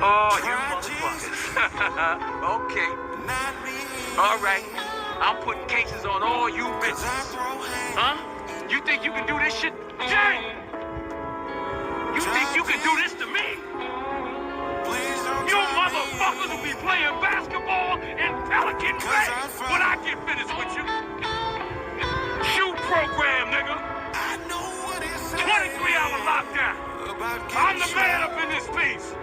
Oh, you motherfuckers. Okay. All right. I'm putting cases on all you bitches. Huh? You think you can do this shit? Jay! You think you can do this to me? You motherfuckers will be playing basketball in Pelican Bay when I get finished with you. Shoot program, nigga. 23-hour lockdown. I'm the man up in this piece.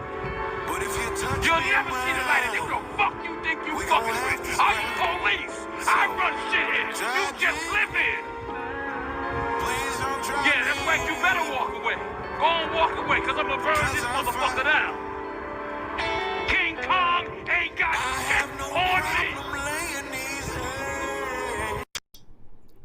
You'll never see the light of it. Who the fuck you think you fucking with? I'm the police. I run shit here. You just live here. Yeah, that's right. You better walk away. Go on, walk away, because I'm going to burn this motherfucker down. King Kong ain't got shit on me.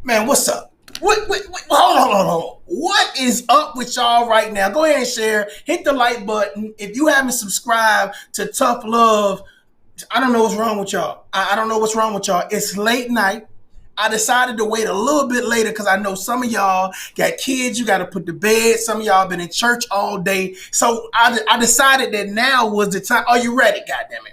Man, what's up? Hold on. What is up with y'all right now? Go ahead and share. Hit the like button. If you haven't subscribed to Tough Love, I don't know what's wrong with y'all. I don't know what's wrong with y'all. It's late night. I decided to wait a little bit later because I know some of y'all got kids you got to put to bed. Some of y'all been in church all day. So I decided that now was the time. Are you ready? Goddammit.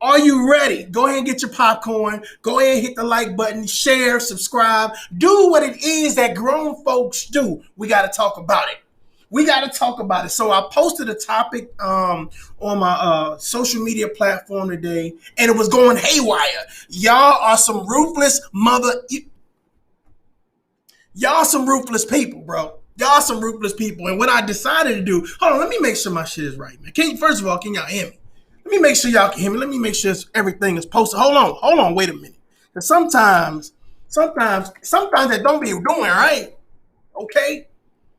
Are you ready? Go ahead and get your popcorn. Go ahead and hit the like button, share, subscribe. Do what it is that grown folks do. We got to talk about it. So I posted a topic on my social media platform today, and it was going haywire. Y'all are some ruthless Y'all some ruthless people, bro. Y'all some ruthless people. And what I decided to do, hold on, let me make sure my shit is right, man. First of all, can y'all hear me? Let me make sure y'all can hear me. Let me make sure everything is posted. Hold on, wait a minute. Because sometimes that don't be doing right. Okay?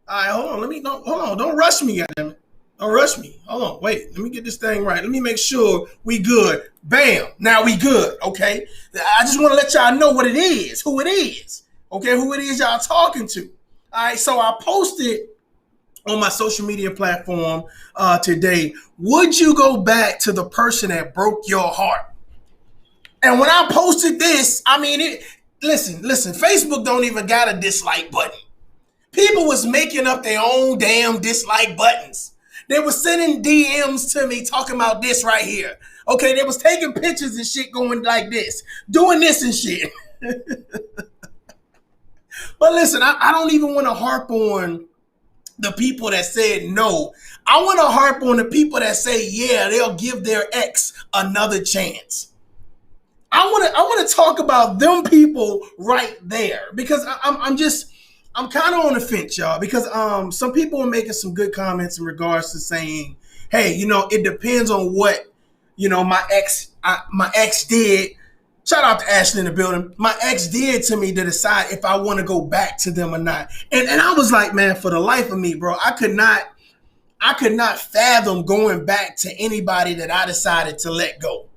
All right, hold on. Don't rush me, goddammit. Don't rush me. Hold on, wait. Let me get this thing right. Let me make sure we good. Bam. Now we good, okay? I just want to let y'all know what it is, who it is. Okay, who it is y'all talking to. All right, so I posted on my social media platform today, would you go back to the person that broke your heart? And when I posted this, I mean, listen, Facebook don't even got a dislike button. People was making up their own damn dislike buttons. They were sending DMs to me talking about this right here. Okay, they was taking pictures and shit going like this, doing this and shit. But listen, I don't even want to harp on the people that said no. I want to harp on the people that say, yeah, they'll give their ex another chance. I want to talk about them people right there because I'm kind of on the fence, y'all, because some people are making some good comments in regards to saying, hey, it depends on what, my ex did. Shout out to Ashley in the building. My ex did to me to decide if I want to go back to them or not. And I was like, man, for the life of me, bro, I could not fathom going back to anybody that I decided to let go.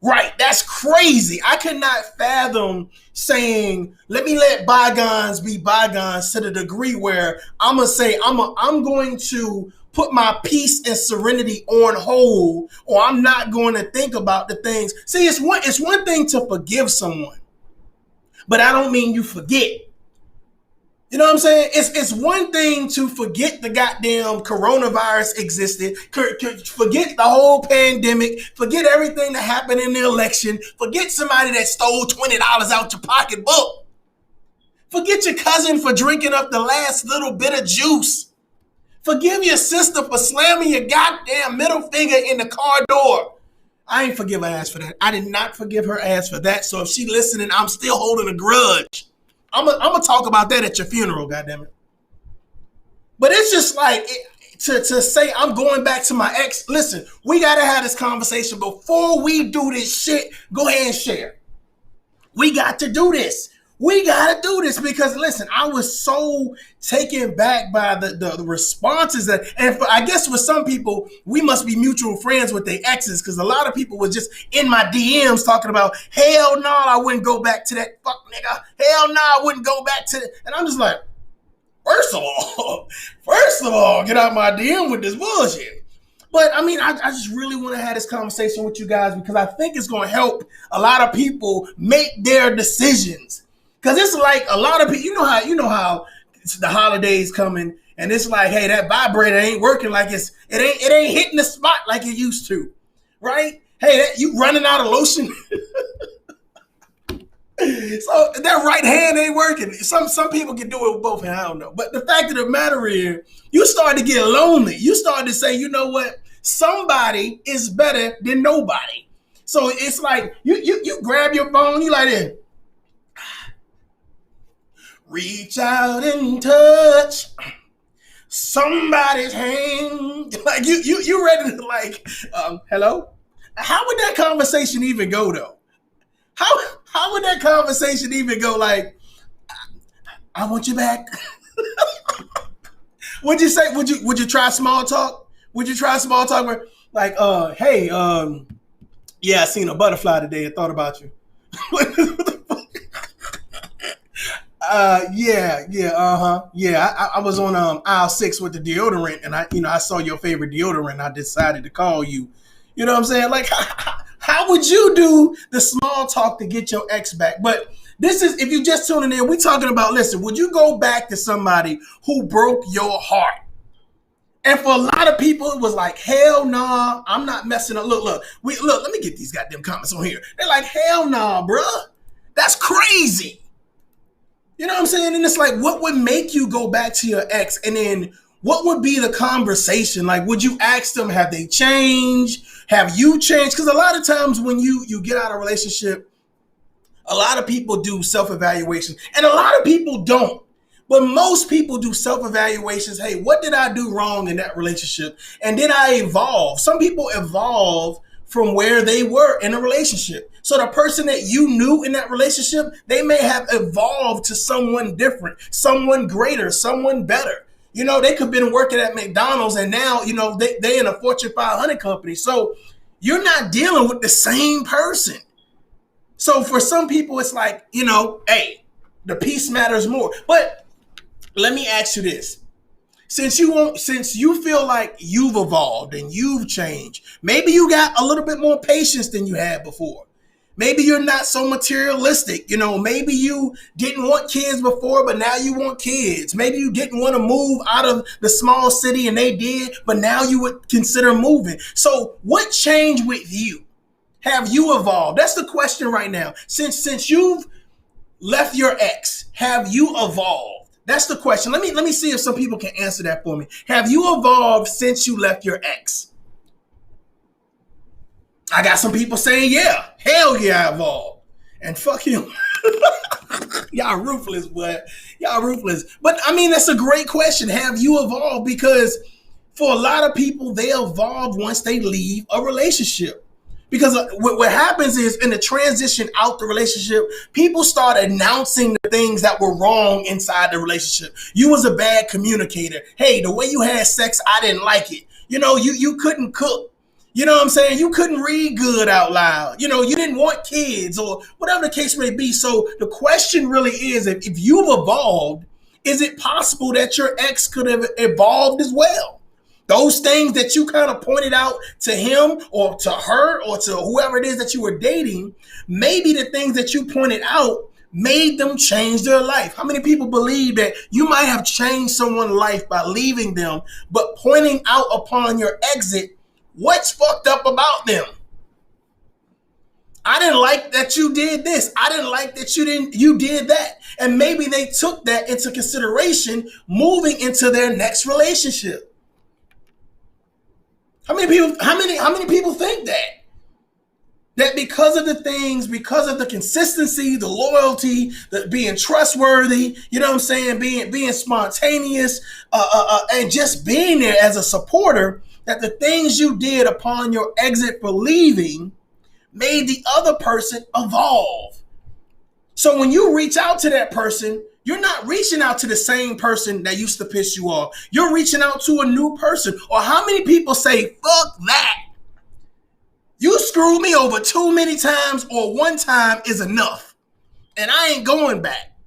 Right, that's crazy. I could not fathom saying, let me let bygones be bygones to the degree where I'm going to say I'm going to put my peace and serenity on hold, or I'm not going to think about the things. See, it's one thing to forgive someone, but I don't mean you forget. You know what I'm saying? It's one thing to forget the goddamn coronavirus existed, forget the whole pandemic, forget everything that happened in the election, forget somebody that stole $20 out your pocketbook, forget your cousin for drinking up the last little bit of juice. Forgive your sister for slamming your goddamn middle finger in the car door. I ain't forgive her ass for that. I did not forgive her ass for that. So if she listening, I'm still holding a grudge. I'm gonna talk about that at your funeral, goddammit. But it's just like to say I'm going back to my ex. Listen, we gotta have this conversation before we do this shit. Go ahead and share. We got to do this. We got to do this because, listen, I was so taken back by the responses and I guess with some people, we must be mutual friends with their exes because a lot of people were just in my DMs talking about, hell no, I wouldn't go back to that fuck nigga. Hell no, I wouldn't go back to that. And I'm just like, first of all, get out my DM with this bullshit. But I mean, I just really want to have this conversation with you guys because I think it's going to help a lot of people make their decisions. Because it's like a lot of people, you know how it's the holidays coming And it's like, hey, that vibrator ain't working like it ain't hitting the spot like it used to, right? Hey, you running out of lotion. So that right hand ain't working. Some people can do it with both hands. I don't know. But the fact of the matter is, you start to get lonely. You start to say, you know what? Somebody is better than nobody. So it's like you grab your phone, you like this. Reach out and touch somebody's hand. Like you ready to like, hello? How would that conversation even go though? How would that conversation even go? Like, I want you back. Would you say? Would you try small talk? Would you try small talk where like, hey, yeah, I seen a butterfly today and thought about you. Yeah. I was on aisle 6 with the deodorant, and I saw your favorite deodorant. I decided to call you. You know what I'm saying? Like, how would you do the small talk to get your ex back? But this is, if you just tuning in, we're talking about, listen, would you go back to somebody who broke your heart? And for a lot of people, it was like, hell nah, I'm not messing up. Look, let me get these goddamn comments on here. They're like, hell nah, bruh. That's crazy. You know what I'm saying? And it's like, what would make you go back to your ex? And then what would be the conversation? Like, would you ask them, have they changed? Have you changed? Because a lot of times when you get out of a relationship, a lot of people do self-evaluation and a lot of people don't. But most people do self-evaluations. Hey, what did I do wrong in that relationship? And did I evolve? Some people evolve from where they were in a relationship. So the person that you knew in that relationship, they may have evolved to someone different, someone greater, someone better. You know, they could have been working at McDonald's and now, you know, they in a Fortune 500 company. So you're not dealing with the same person. So for some people, it's like, you know, hey, the peace matters more. But let me ask you this. Since you feel like you've evolved and you've changed, maybe you got a little bit more patience than you had before. Maybe you're not so materialistic. You know, maybe you didn't want kids before, but now you want kids. Maybe you didn't want to move out of the small city and they did, but now you would consider moving. So what changed with you? Have you evolved? That's the question right now. Since you've left your ex, have you evolved? That's the question. Let me see if some people can answer that for me. Have you evolved since you left your ex? I got some people saying, yeah, hell yeah, I evolved. And fuck him. Y'all ruthless, but y'all ruthless. But I mean, that's a great question. Have you evolved? Because for a lot of people, they evolve once they leave a relationship. Because what happens is in the transition out the relationship, people start announcing the things that were wrong inside the relationship. You was a bad communicator. Hey, the way you had sex, I didn't like it. You know, you couldn't cook. You know what I'm saying? You couldn't read good out loud. You know, you didn't want kids or whatever the case may be. So the question really is, if you've evolved, is it possible that your ex could have evolved as well? Those things that you kind of pointed out to him or to her or to whoever it is that you were dating, maybe the things that you pointed out made them change their life. How many people believe that you might have changed someone's life by leaving them, but pointing out upon your exit what's fucked up about them? I didn't like that you did this. I didn't like that you did that. And maybe they took that into consideration moving into their next relationship. How many people think that? That because of the things, because of the consistency, the loyalty, the being trustworthy, you know what I'm saying, being spontaneous, and just being there as a supporter, that the things you did upon your exit for leaving made the other person evolve. So when you reach out to that person, you're not reaching out to the same person that used to piss you off. You're reaching out to a new person. Or how many people say, fuck that? You screwed me over too many times, or one time is enough. And I ain't going back.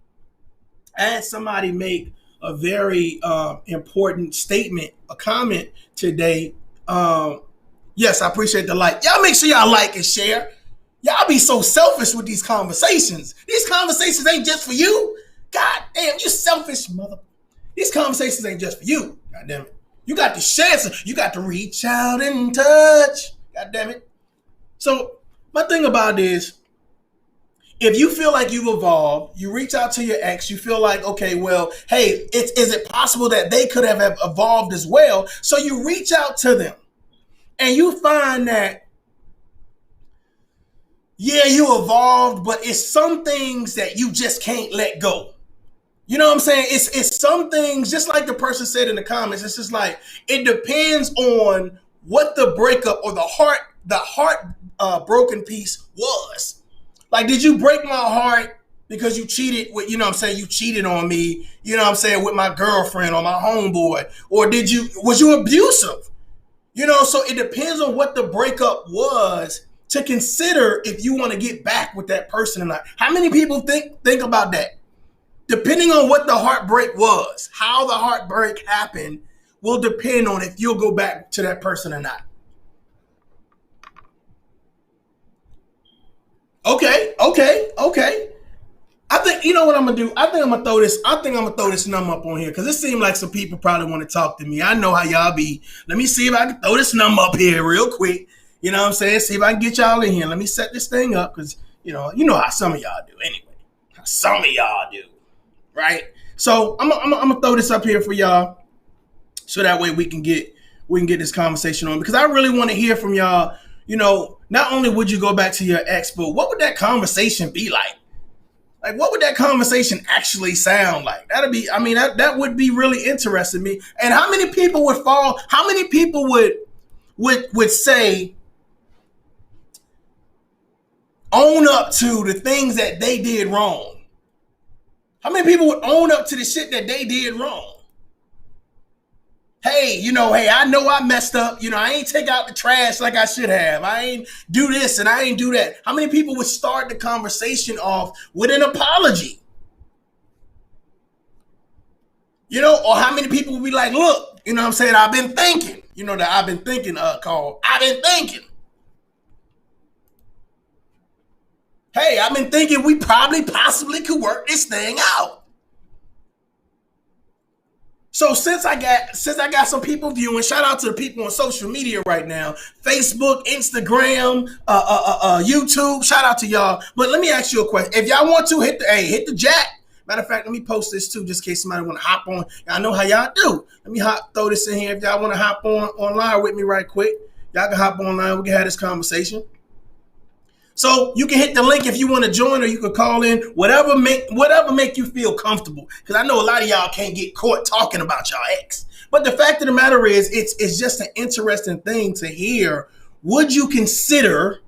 I had somebody make a very important statement, a comment today. Yes, I appreciate the like. Y'all make sure y'all like and share. Y'all be so selfish with these conversations. These conversations ain't just for you. God damn, you selfish mother. These conversations ain't just for you. God damn it. You got to share some. You got to reach out and touch. God damn it. So my thing about it is, if you feel like you've evolved, you reach out to your ex, you feel like, okay, well, hey, is it possible that they could have evolved as well? So you reach out to them and you find that, yeah, you evolved, but it's some things that you just can't let go. You know what I'm saying? It's some things, just like the person said in the comments, it's just like, it depends on what the breakup or the heart broken piece was. Like, did you break my heart because you cheated with, you know what I'm saying, you cheated on me, you know what I'm saying, with my girlfriend or my homeboy? Or was you abusive? You know, so it depends on what the breakup was to consider if you want to get back with that person or not. How many people think about that? Depending on what the heartbreak was, how the heartbreak happened will depend on if you'll go back to that person or not. Okay. I think, you know what I'm gonna do? I think I'm gonna throw this number up on here because it seems like some people probably want to talk to me. I know how y'all be. Let me see if I can throw this number up here real quick. You know what I'm saying? See if I can get y'all in here. Let me set this thing up because you know how some of y'all do anyway. How some of y'all do. Right? So I'm gonna throw this up here for y'all, so that way we can get this conversation on, because I really want to hear from y'all. You know, not only would you go back to your ex, but what would that conversation be like? Like, what would that conversation actually sound like? That would be really interesting to me. And how many people would fall? How many people would say, own up to the things that they did wrong? How many people would own up to the shit that they did wrong? Hey, I know I messed up. I ain't take out the trash like I should have. I ain't do this and I ain't do that. How many people would start the conversation off with an apology? Or how many people would be like, look, what I'm saying, I've been thinking. That I've been thinking called I've been thinking. Hey, I've been thinking we possibly could work this thing out. So since I got some people viewing, shout out to the people on social media right now, Facebook, Instagram, YouTube, shout out to y'all. But let me ask you a question. If y'all want to hit the jack. Matter of fact, let me post this too, just in case somebody want to hop on. I know how y'all do. Let me throw this in here. If y'all want to hop online with me right quick, y'all can hop online. We can have this conversation. So you can hit the link if you want to join, or you can call in, whatever make you feel comfortable. Because I know a lot of y'all can't get caught talking about y'all ex. But the fact of the matter is, it's just an interesting thing to hear. Would you consider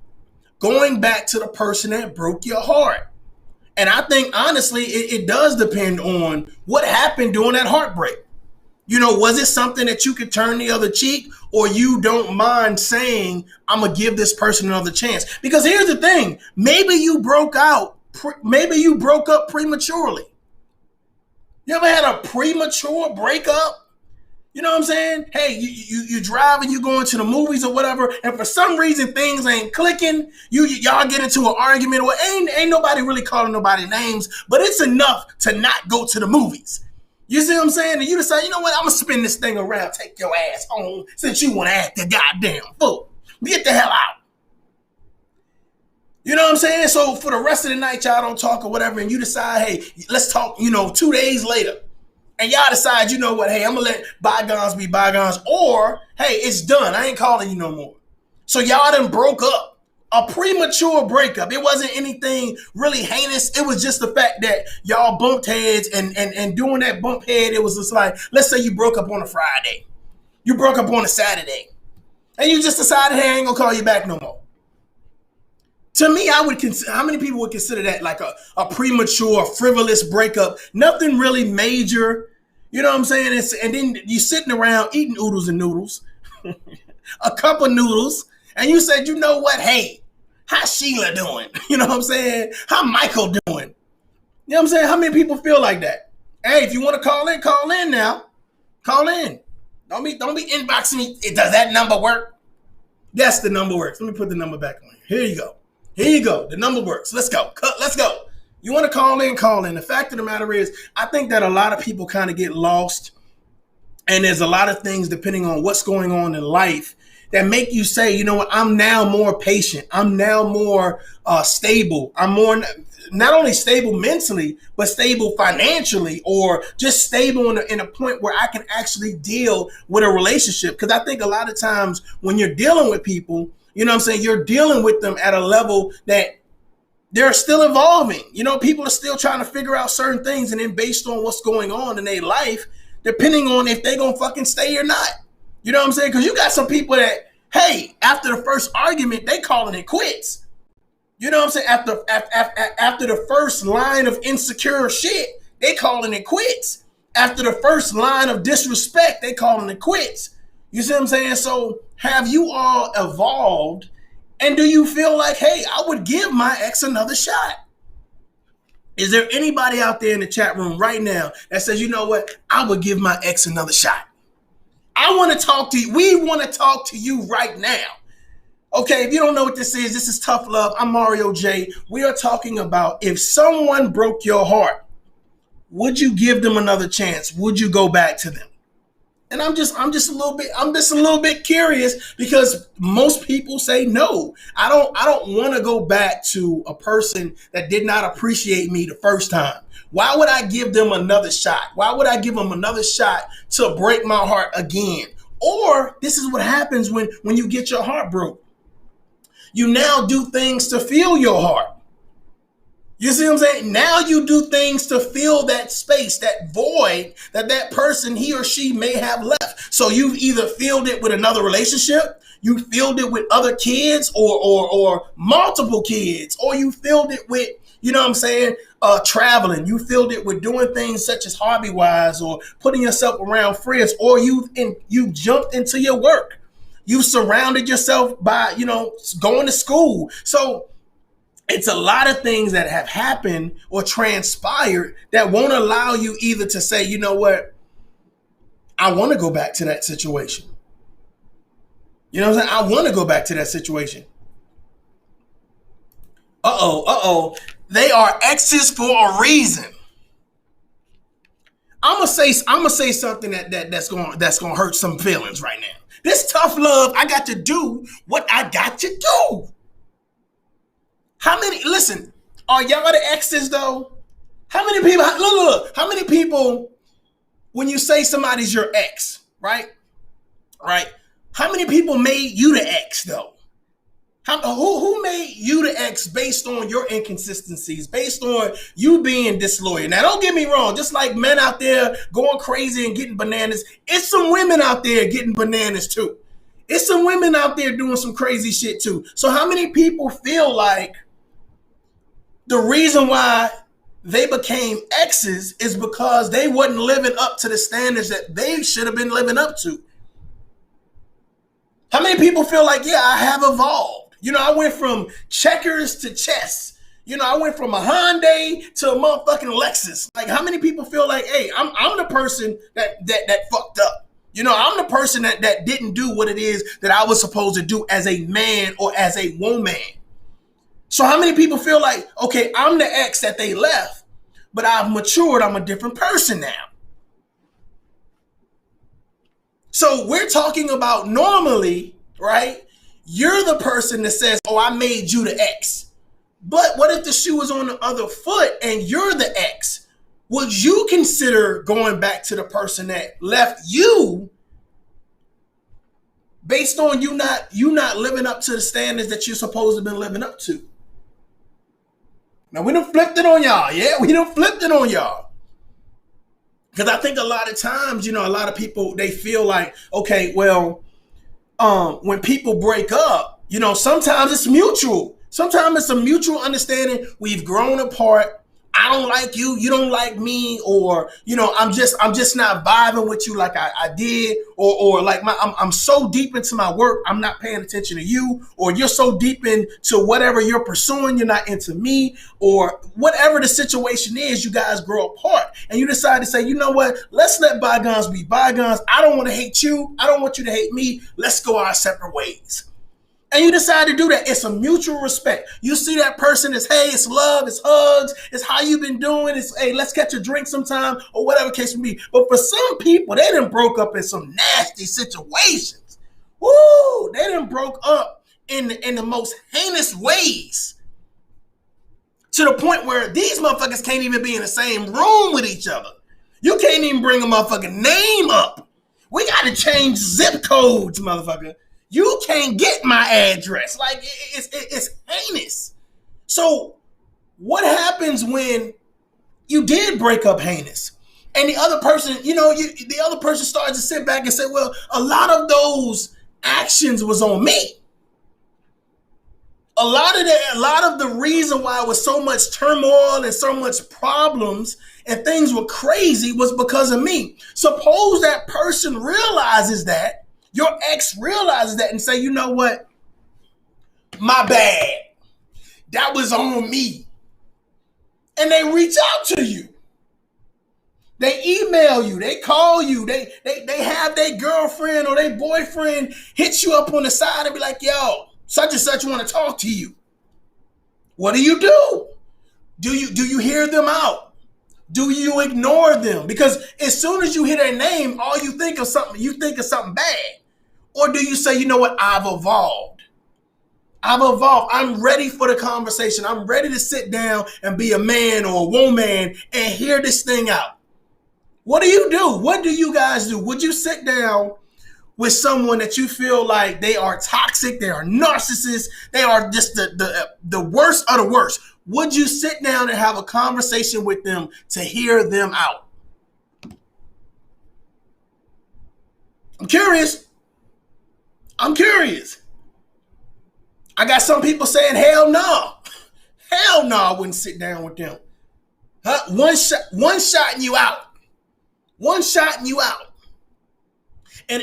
going back to the person that broke your heart? And I think, honestly, it does depend on what happened during that heartbreak. Was it something that you could turn the other cheek, or you don't mind saying, I'm going to give this person another chance? Because here's the thing. Maybe you broke up prematurely. You ever had a premature breakup? You know what I'm saying? Hey, you driving, you going to the movies or whatever, and for some reason things ain't clicking. Y'all get into an argument, or ain't nobody really calling nobody names, but it's enough to not go to the movies. You see what I'm saying? And you decide, you know what? I'm going to spin this thing around, take your ass home, since you want to act a goddamn fool. Get the hell out. You know what I'm saying? So for the rest of the night, y'all don't talk or whatever, and you decide, hey, let's talk, 2 days later. And y'all decide, you know what, hey, I'm going to let bygones be bygones, or, hey, it's done. I ain't calling you no more. So y'all done broke up. A premature breakup. It wasn't anything really heinous. It was just the fact that y'all bumped heads, and doing that bump head, it was just like, let's say you broke up on a Friday. You broke up on a Saturday. And you just decided, hey, I ain't gonna call you back no more. To me, I would consider, how many people would consider that like a premature, frivolous breakup? Nothing really major. You know what I'm saying? And then you sitting around eating oodles and noodles, a cup of noodles, and you said, you know what? Hey, how's Sheila doing? You know what I'm saying? How Michael doing? You know what I'm saying? How many people feel like that? Hey, if you want to call in now. Call in. Don't be inboxing me. Does that number work? Yes, the number works. Let me put the number back on here. Here you go. The number works. Let's go. Let's go. You want to call in, call in. The fact of the matter is, I think that a lot of people kind of get lost, and there's a lot of things depending on what's going on in life that make you say, you know what, I'm now more patient. I'm now more stable. I'm more not only stable mentally, but stable financially, or just stable in a point where I can actually deal with a relationship. Because I think a lot of times when you're dealing with people, you know what I'm saying, you're dealing with them at a level that they're still evolving. You know, people are still trying to figure out certain things, and then based on what's going on in their life, depending on if they gonna fucking stay or not. You know what I'm saying? Because you got some people that, hey, after the first argument, they calling it quits. You know what I'm saying? After the first line of insecure shit, they calling it quits. After the first line of disrespect, they calling it quits. You see what I'm saying? So have you all evolved? And do you feel like, hey, I would give my ex another shot? Is there anybody out there in the chat room right now that says, you know what, I would give my ex another shot? I want to talk to you. We want to talk to you right now. Okay, if you don't know what this is Tough Love. I'm Mario J. We are talking about, if someone broke your heart, would you give them another chance? Would you go back to them? And I'm just a little bit curious, because most people say no. I don't want to go back to a person that did not appreciate me the first time. Why would I give them another shot? Why would I give them another shot to break my heart again? Or this is what happens when you get your heart broke. You now do things to fill your heart. You see what I'm saying? Now you do things to fill that space, that void that person, he or she, may have left. So you've either filled it with another relationship, you filled it with other kids or multiple kids, or you filled it with, you know what I'm saying, traveling. You filled it with doing things such as hobby-wise, or putting yourself around friends, or you jumped into your work. You surrounded yourself by, going to school. So it's a lot of things that have happened or transpired that won't allow you either to say, you know what, I want to go back to that situation. You know what I'm saying? I want to go back to that situation. They are exes for a reason. I'm gonna say something that's gonna hurt some feelings right now. This tough love, I got to do what I got to do. Listen, are y'all the exes though? How many people, look, how many people, when you say somebody's your ex, right? How many people made you the ex though? Who made you the ex based on your inconsistencies, based on you being disloyal? Now, don't get me wrong. Just like men out there going crazy and getting bananas, it's some women out there getting bananas too. It's some women out there doing some crazy shit too. So how many people feel like the reason why they became exes is because they wasn't living up to the standards that they should have been living up to? How many people feel like, yeah, I have evolved? I went from checkers to chess. I went from a Hyundai to a motherfucking Lexus. Like, how many people feel like, hey, I'm the person that fucked up? I'm the person that didn't do what it is that I was supposed to do as a man or as a woman. So how many people feel like, okay, I'm the ex that they left, but I've matured. I'm a different person now. So we're talking about normally, right? You're the person that says, oh, I made you the ex. But what if the shoe was on the other foot and you're the ex? Would you consider going back to the person that left you based on you not living up to the standards that you're supposed to have been living up to? Now, we done flipped it on y'all. Yeah, we done flipped it on y'all. Because I think a lot of times, a lot of people, they feel like, okay, well, when people break up, sometimes it's mutual. Sometimes it's a mutual understanding. We've grown apart. I don't like you. You don't like me. Or, I'm just not vibing with you like I did. Or like I'm so deep into my work, I'm not paying attention to you. Or you're so deep into whatever you're pursuing, you're not into me. Or whatever the situation is, you guys grow apart. And you decide to say, you know what? Let's let bygones be bygones. I don't want to hate you. I don't want you to hate me. Let's go our separate ways. And you decide to do that. It's a mutual respect. You see that person as, hey, it's love, it's hugs, it's how you been doing, it's, hey, let's catch a drink sometime, or whatever case may be. But for some people, they done broke up in some nasty situations. Woo! They done broke up in the most heinous ways. To the point where these motherfuckers can't even be in the same room with each other. You can't even bring a motherfucking name up. We gotta change zip codes, motherfucker. You can't get my address. Like, it's heinous. So what happens when you did break up heinous? And the other person, the other person starts to sit back and say, well, a lot of those actions was on me. A lot of the reason why it was so much turmoil and so much problems and things were crazy was because of me. Suppose that person realizes that, your ex realizes that and say, you know what? My bad. That was on me. And they reach out to you. They email you, they call you, they have their girlfriend or their boyfriend hit you up on the side and be like, yo, such and such want to talk to you. What do you do? Do you hear them out? Do you ignore them? Because as soon as you hear their name, all you think of something bad. Or do you say, you know what, I've evolved. I'm ready for the conversation. I'm ready to sit down and be a man or a woman and hear this thing out. What do you do? What do you guys do? Would you sit down with someone that you feel like they are toxic, they are narcissists, they are just the worst of the worst? Would you sit down and have a conversation with them to hear them out? I'm curious. I got some people saying, hell no. Hell no, I wouldn't sit down with them. Huh? One shot and you out. One shot and you out. And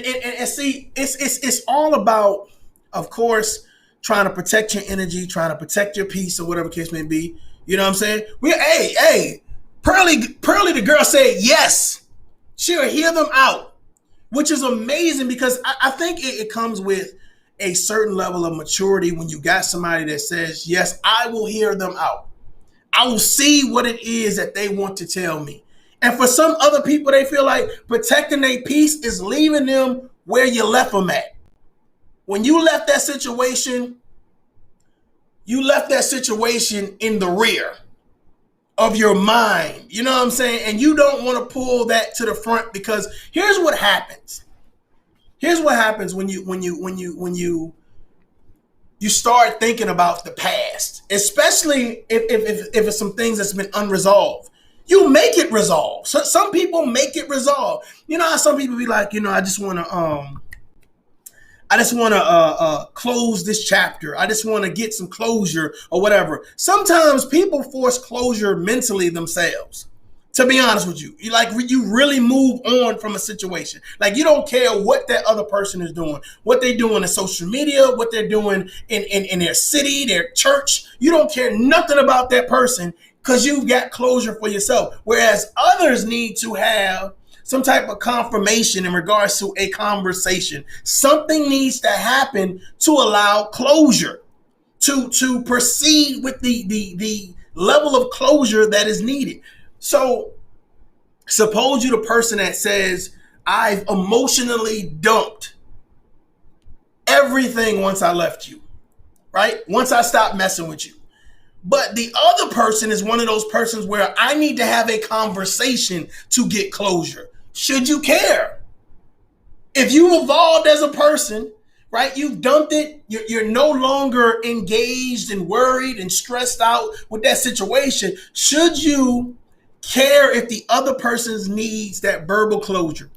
see, it's all about, of course, trying to protect your energy, trying to protect your peace or whatever case may be. You know what I'm saying? Pearly the girl said yes. She'll hear them out, which is amazing because I think it comes with a certain level of maturity when you got somebody that says, yes, I will hear them out. I will see what it is that they want to tell me. And for some other people, they feel like protecting their peace is leaving them where you left them at. When you left that situation in the rear of your mind. You know what I'm saying? And you don't want to pull that to the front because here's what happens. Here's what happens when you start thinking about the past, especially if it's some things that's been unresolved. You make it resolve. So some people make it resolve. You know how some people be like, I just want to close this chapter. I just want to get some closure or whatever. Sometimes people force closure mentally themselves. To be honest with you, you really move on from a situation. Like you don't care what that other person is doing, what they're doing in social media, what they're doing in their city, their church. You don't care nothing about that person because you've got closure for yourself. Whereas others need to have some type of confirmation in regards to a conversation. Something needs to happen to allow closure, to proceed with the level of closure that is needed. So suppose you're the person that says, I've emotionally dumped everything once I left you, right? Once I stopped messing with you. But the other person is one of those persons where I need to have a conversation to get closure. Should you care? If you evolved as a person, right? You've dumped it. You're no longer engaged and worried and stressed out with that situation. Should you care if the other person needs that verbal closure?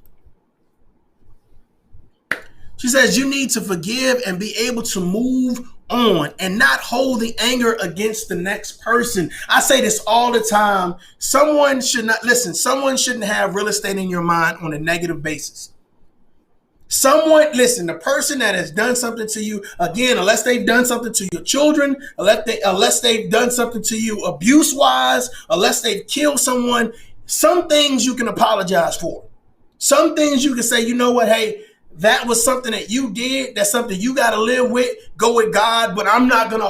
She says you need to forgive and be able to move on and not hold the anger against the next person. I say this all the time. Someone shouldn't have real estate in your mind on a negative basis. The person that has done something to you, again, unless they've done something to your children, unless they've done something to you abuse-wise, unless they've killed someone, some things you can apologize for. Some things you can say, you know what, hey, that was something that you did. That's something you got to live with. Go with God, but I'm not going to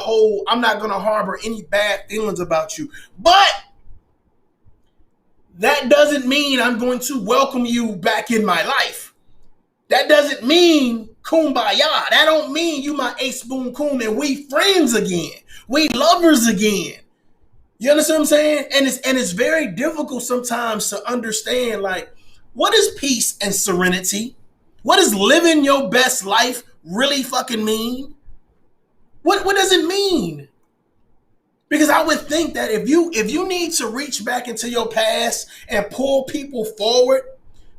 harbor any bad feelings about you. But that doesn't mean I'm going to welcome you back in my life. That doesn't mean kumbaya. That don't mean you my ace boom coon and we friends again. We lovers again. You understand what I'm saying? And it's very difficult sometimes to understand, like, what is peace and serenity? What does living your best life really fucking mean? What does it mean? Because I would think that if you need to reach back into your past and pull people forward,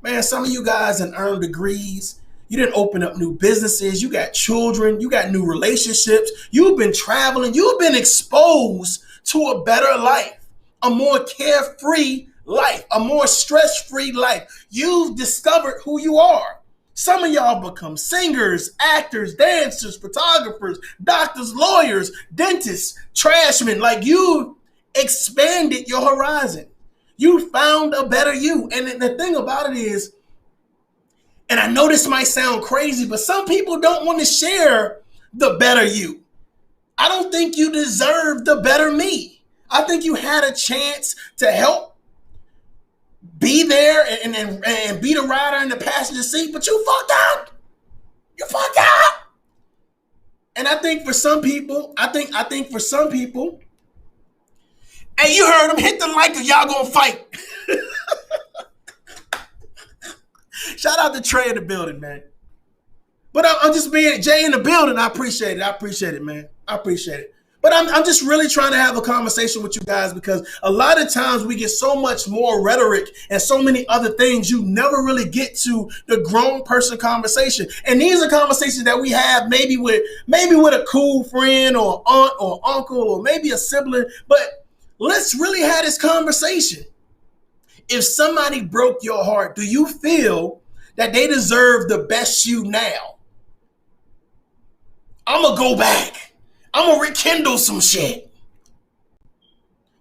man, some of you guys have earned degrees. You didn't open up new businesses. You got children. You got new relationships. You've been traveling. You've been exposed to a better life, a more carefree life, a more stress-free life. You've discovered who you are. Some of y'all become singers, actors, dancers, photographers, doctors, lawyers, dentists, trashmen. Like, you expanded your horizon. You found a better you. And the thing about it is, and I know this might sound crazy, but some people don't want to share the better you. I don't think you deserve the better me. I think you had a chance to help be there and be the rider in the passenger seat, but you fucked up. You fucked up. And I think for some people, hey, you heard him, hit the like or y'all gonna fight. Shout out to Trey in the building, man. But I'm just being Jay in the building. I appreciate it, man. I appreciate it. But I'm just really trying to have a conversation with you guys, because a lot of times we get so much more rhetoric and so many other things. You never really get to the grown person conversation. And these are conversations that we have maybe with a cool friend or aunt or uncle or maybe a sibling. But let's really have this conversation. If somebody broke your heart, do you feel that they deserve the best you now? I'm going to go back. I'm going to rekindle some shit.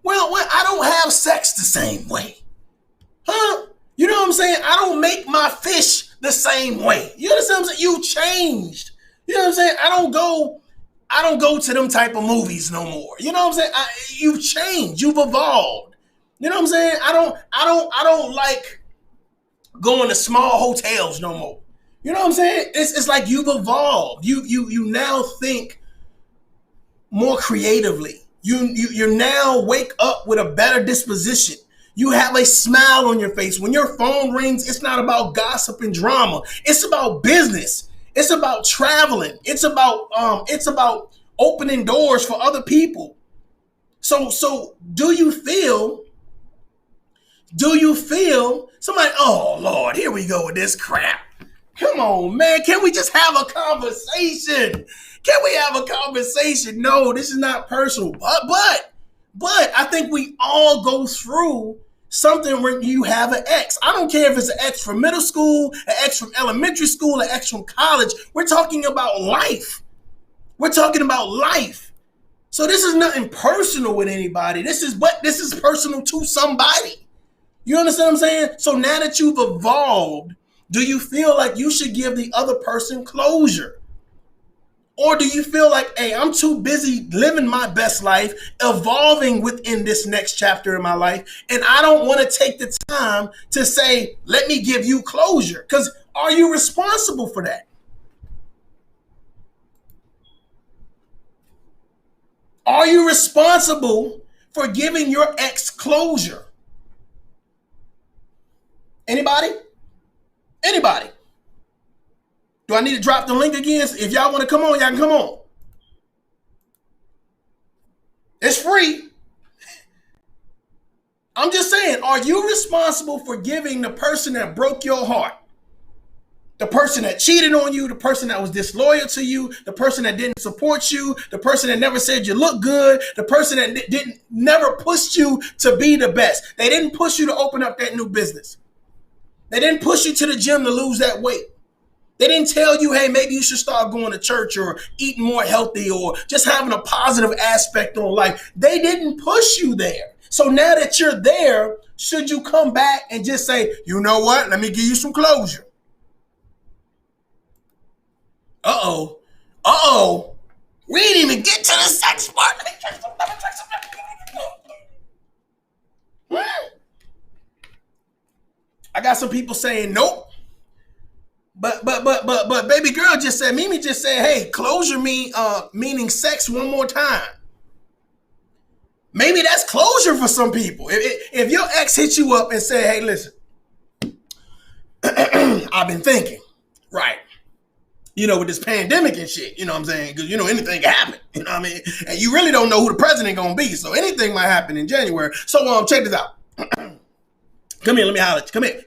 Well, I don't have sex the same way. Huh? You know what I'm saying? I don't make my fish the same way. You understand what I'm saying? You changed. You know what I'm saying? I don't go to them type of movies no more. You know what I'm saying? You've changed. You've evolved. You know what I'm saying? I don't like going to small hotels no more. You know what I'm saying? It's like you've evolved. You now think more creatively. You now wake up with a better disposition. You have a smile on your face. When your phone rings, it's not about gossip and drama. It's about business. It's about traveling. It's about opening doors for other people. So do you feel somebody, oh Lord, here we go with this crap. Come on, man. Can we just have a conversation? Can we have a conversation? No, this is not personal. But I think we all go through something when you have an ex. I don't care if it's an ex from middle school, an ex from elementary school, an ex from college. We're talking about life. We're talking about life. So this is nothing personal with anybody. This is personal to somebody. You understand what I'm saying? So now that you've evolved, do you feel like you should give the other person closure? Or do you feel like, hey, I'm too busy living my best life, evolving within this next chapter in my life, and I don't want to take the time to say, let me give you closure? Because are you responsible for that? Are you responsible for giving your ex closure? Anybody? Anybody? Do I need to drop the link again? If y'all want to come on, y'all can come on. It's free. I'm just saying, are you responsible for giving the person that broke your heart, the person that cheated on you, the person that was disloyal to you, the person that didn't support you, the person that never said you look good, the person that never pushed you to be the best? They didn't push you to open up that new business. They didn't push you to the gym to lose that weight. They didn't tell you, hey, maybe you should start going to church or eating more healthy or just having a positive aspect on life. They didn't push you there. So now that you're there, should you come back and just say, you know what? Let me give you some closure. Uh-oh. Uh-oh. We didn't even get to the sex part. I got some people saying nope. But baby girl just said, Mimi just said, hey, closure meaning sex one more time. Maybe that's closure for some people. If your ex hits you up and say, hey, listen, I've been thinking, right? With this pandemic and shit, you know what I'm saying? Because, anything can happen, you know what I mean? And you really don't know who the president going to be, so anything might happen in January. So, check this out. Come here, let me holler at you. Come here.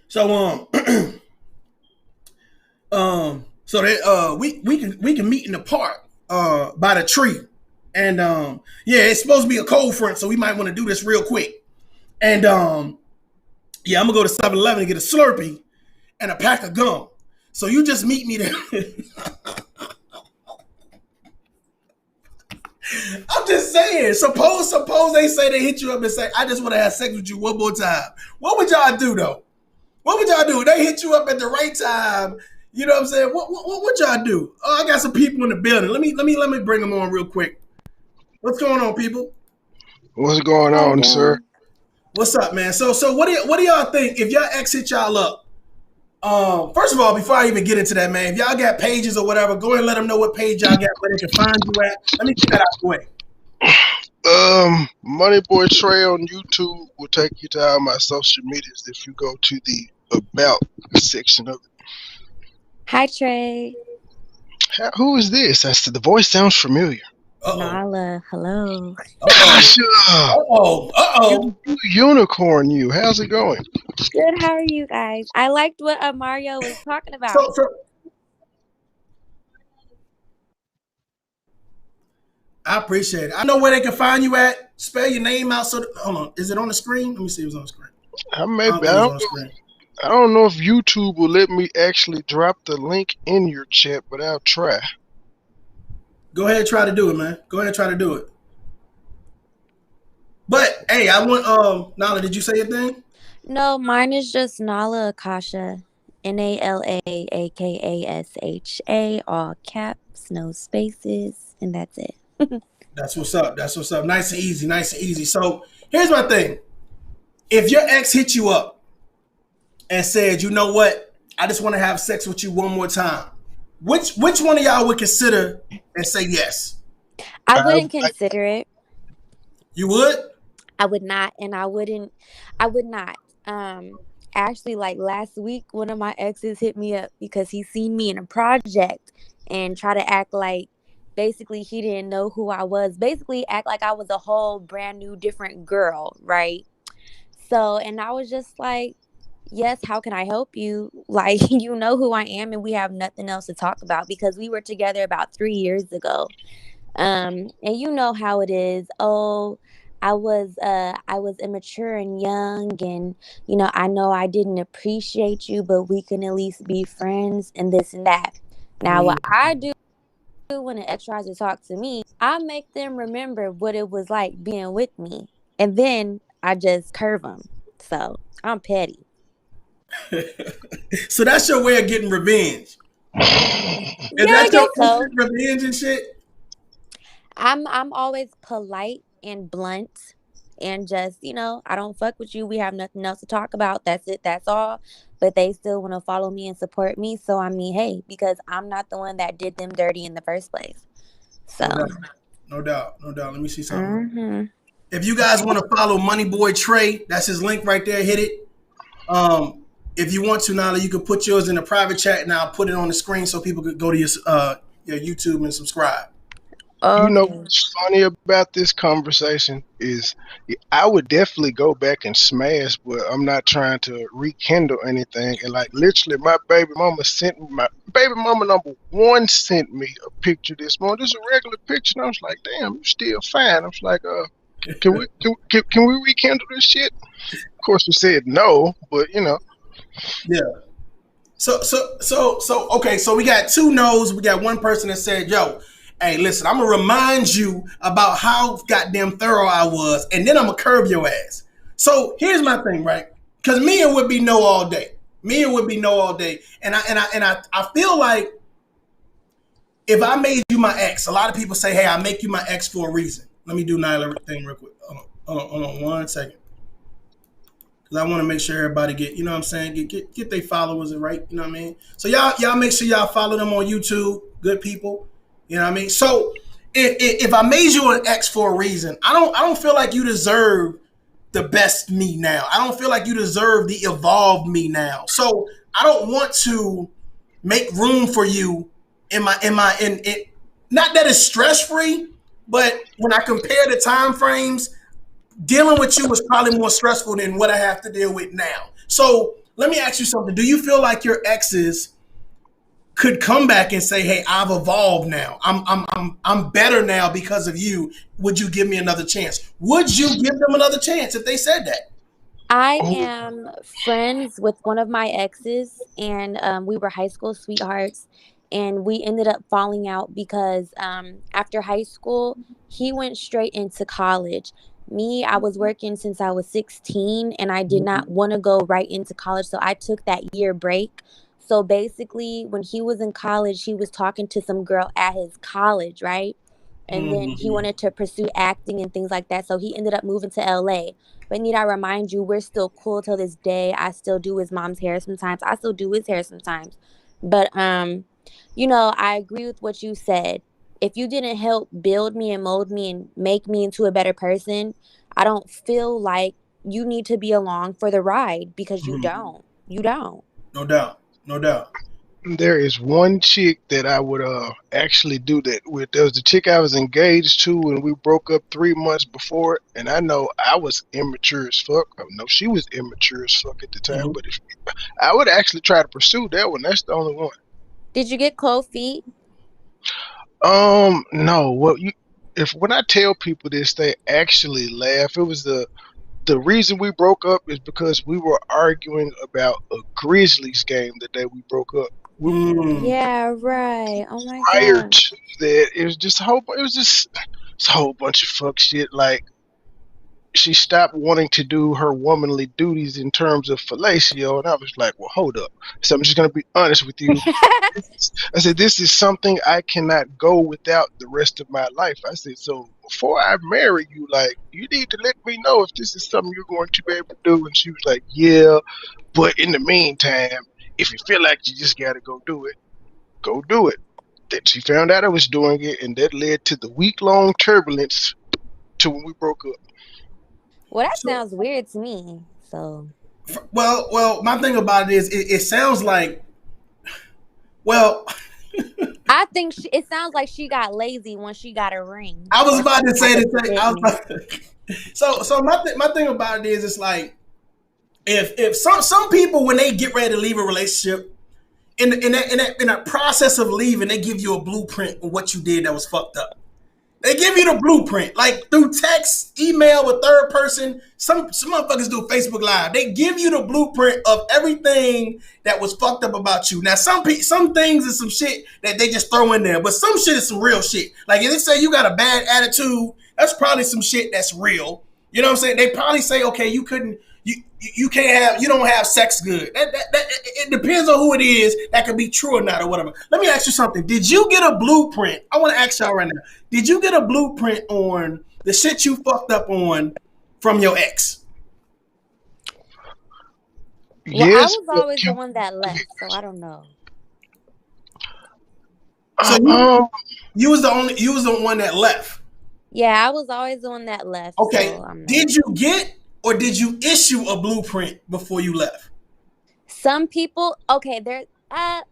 So, so that we can meet in the park by the tree. And yeah, it's supposed to be a cold front, so we might want to do this real quick. And yeah, I'm gonna go to 7-Eleven and get a Slurpee and a pack of gum. So you just meet me there. I'm just saying, suppose they say they hit you up and say, I just want to have sex with you one more time. What would y'all do though? What would y'all do? They hit you up at the right time. You know what I'm saying? What would y'all do? Oh, I got some people in the building. Let me bring them on real quick. What's going on, people? What's going on, sir? What's up, man? So what do y'all think if y'all ex hit y'all up? First of all, before I even get into that, man, if y'all got pages or whatever, go ahead and let them know what page y'all got, where they can find you at. Let me get that out the way. Moneyboy Tray on YouTube will take you to all my social medias if you go to the About section of it. Hi, Trey. Who is this? The voice sounds familiar. Nala, hello. Gosh, Uh-oh. Unicorn you. How's it going? Good, how are you guys? I liked what Mario was talking about. I appreciate it. I know where they can find you at. Spell your name out. Hold on. Is it on the screen? Let me see if it's on the screen. I don't know if YouTube will let me actually drop the link in your chat, but I'll try. Go ahead and try to do it, man. Go ahead and try to do it. But hey, I want Nala, did you say your thing? No, mine is just Nala Akasha. NALAAKASHA, all caps, no spaces, and that's it. That's what's up. Nice and easy. So here's my thing. If your ex hit you up and said, you know what, I just want to have sex with you one more time, which one of y'all would consider and say yes? I wouldn't consider it. You would? I would not, and I would not. Actually, like last week, one of my exes hit me up because he seen me in a project and try to act like basically he didn't know who I was. Basically act like I was a whole brand new different girl, right? So, and I was just like, yes, how can I help you? Like, you know who I am and we have nothing else to talk about because we were together about 3 years ago. And you know how it is. Oh, I was immature and young, and I know I didn't appreciate you, but we can at least be friends and this and that. Now, what I do when an ex tries to talk to me, I make them remember what it was like being with me, and then I just curve them. So I'm petty. So that's your way of getting revenge. I guess so. Revenge and shit. I'm always polite and blunt and just, I don't fuck with you. We have nothing else to talk about. That's it. That's all. But they still want to follow me and support me. So, I mean, hey, because I'm not the one that did them dirty in the first place. So. No doubt. Let me see something. Mm-hmm. If you guys want to follow Moneyboy Tray, that's his link right there. Hit it. If you want to, Nala, you can put yours in the private chat and I'll put it on the screen so people could go to your YouTube and subscribe. Okay. You know what's funny about this conversation is I would definitely go back and smash, but I'm not trying to rekindle anything. And like literally, my baby mama number one sent me a picture this morning. This is a regular picture, and I was like, "Damn, you still fine." I was like, can we rekindle this shit?" Of course, we said no, but Yeah. So okay. So we got 2 no's. We got one person that said, "Yo, hey, listen, I'm going to remind you about how goddamn thorough I was, and then I'm going to curb your ass." So here's my thing, right? Because me, it would be no all day. Me, it would be no all day. And I feel like if I made you my ex, a lot of people say, "Hey, I make you my ex for a reason." Let me do Nyla thing real quick. Hold on 1 second, because I want to make sure everybody get, you know what I'm saying, get their followers right. You know what I mean? So y'all make sure y'all follow them on YouTube. Good people. You know what I mean? So if I made you an ex for a reason, I don't feel like you deserve the best me now. I don't feel like you deserve the evolved me now. So I don't want to make room for you in it. Not that it's stress free, but when I compare the time frames, dealing with you was probably more stressful than what I have to deal with now. So let me ask you something. Do you feel like your exes could come back and say, "Hey, I've evolved now. I'm better now because of you. Would you give me another chance?" Would you give them another chance if they said that? I Oh, am friends with one of my exes, and we were high school sweethearts, and we ended up falling out because after high school, he went straight into college. Me, I was working since I was 16, and I did not want to go right into college, so I took that year break. So basically, when he was in college, he was talking to some girl at his college, right? And then he Mm-hmm. wanted to pursue acting and things like that, so he ended up moving to LA. But need I remind you, we're still cool till this day. I still do his mom's hair sometimes. I still do his hair sometimes. But I agree with what you said. If you didn't help build me and mold me and make me into a better person, I don't feel like you need to be along for the ride because you Mm-hmm. don't. You don't. No doubt. No doubt. there is one chick that I would actually do that with. There was the chick I was engaged to, and we broke up 3 months before. And I know I was immature as fuck. I know she was immature as fuck at the time. Mm-hmm. But if I would actually try to pursue that one, that's the only one. Did you get cold feet? No. What you? If when I tell people this, they actually laugh. It was the reason we broke up is because we were arguing about a Grizzlies game the day we broke up. We, Mm. Yeah, right. Oh my prior god. to that, it was just a whole. It was just it's a whole bunch of fuck shit. Like she stopped wanting to do her womanly duties in terms of fellatio, and I was like, "Well, hold up." So I'm just gonna be honest with you. I said, "This is something I cannot go without the rest of my life." I said, "So before I marry you, like, you need to let me know if this is something you're going to be able to do." And she was like, "Yeah, but in the meantime, if you feel like you just gotta go do it." Then she found out I was doing it, and that led to the week-long turbulence to when we broke up. Well, that So, sounds weird to me. So well, my thing about it is, it sounds like, well, I think it sounds like she got lazy when she got a ring I was or about some to type say of the thing. commitment. So my thing about it is, it's like, if some people, when they get ready to leave a relationship, in that process of leaving, they give you a blueprint of what you did that was fucked up. They give you the blueprint, like through text, email, with third person. Some motherfuckers do Facebook Live. They give you the blueprint of everything that was fucked up about you. Now, some things is some shit that they just throw in there, but some shit is some real shit. Like if they say you got a bad attitude, that's probably some shit that's real. You know what I'm saying? They probably say, okay, you can't have, you don't have sex good. It depends on who it is. That could be true or not or whatever. Let me ask you something. Did you get a blueprint? I want to ask y'all right now. Did you get a blueprint on the shit you fucked up on from your ex? Well, I Yes, was but always the one that left, so I don't know. So uh, you um, you was the one that left. Yeah, I was always the one that left, so Okay. I'm not. Did you get or did you issue a blueprint before you left? Some people, okay, there. I'm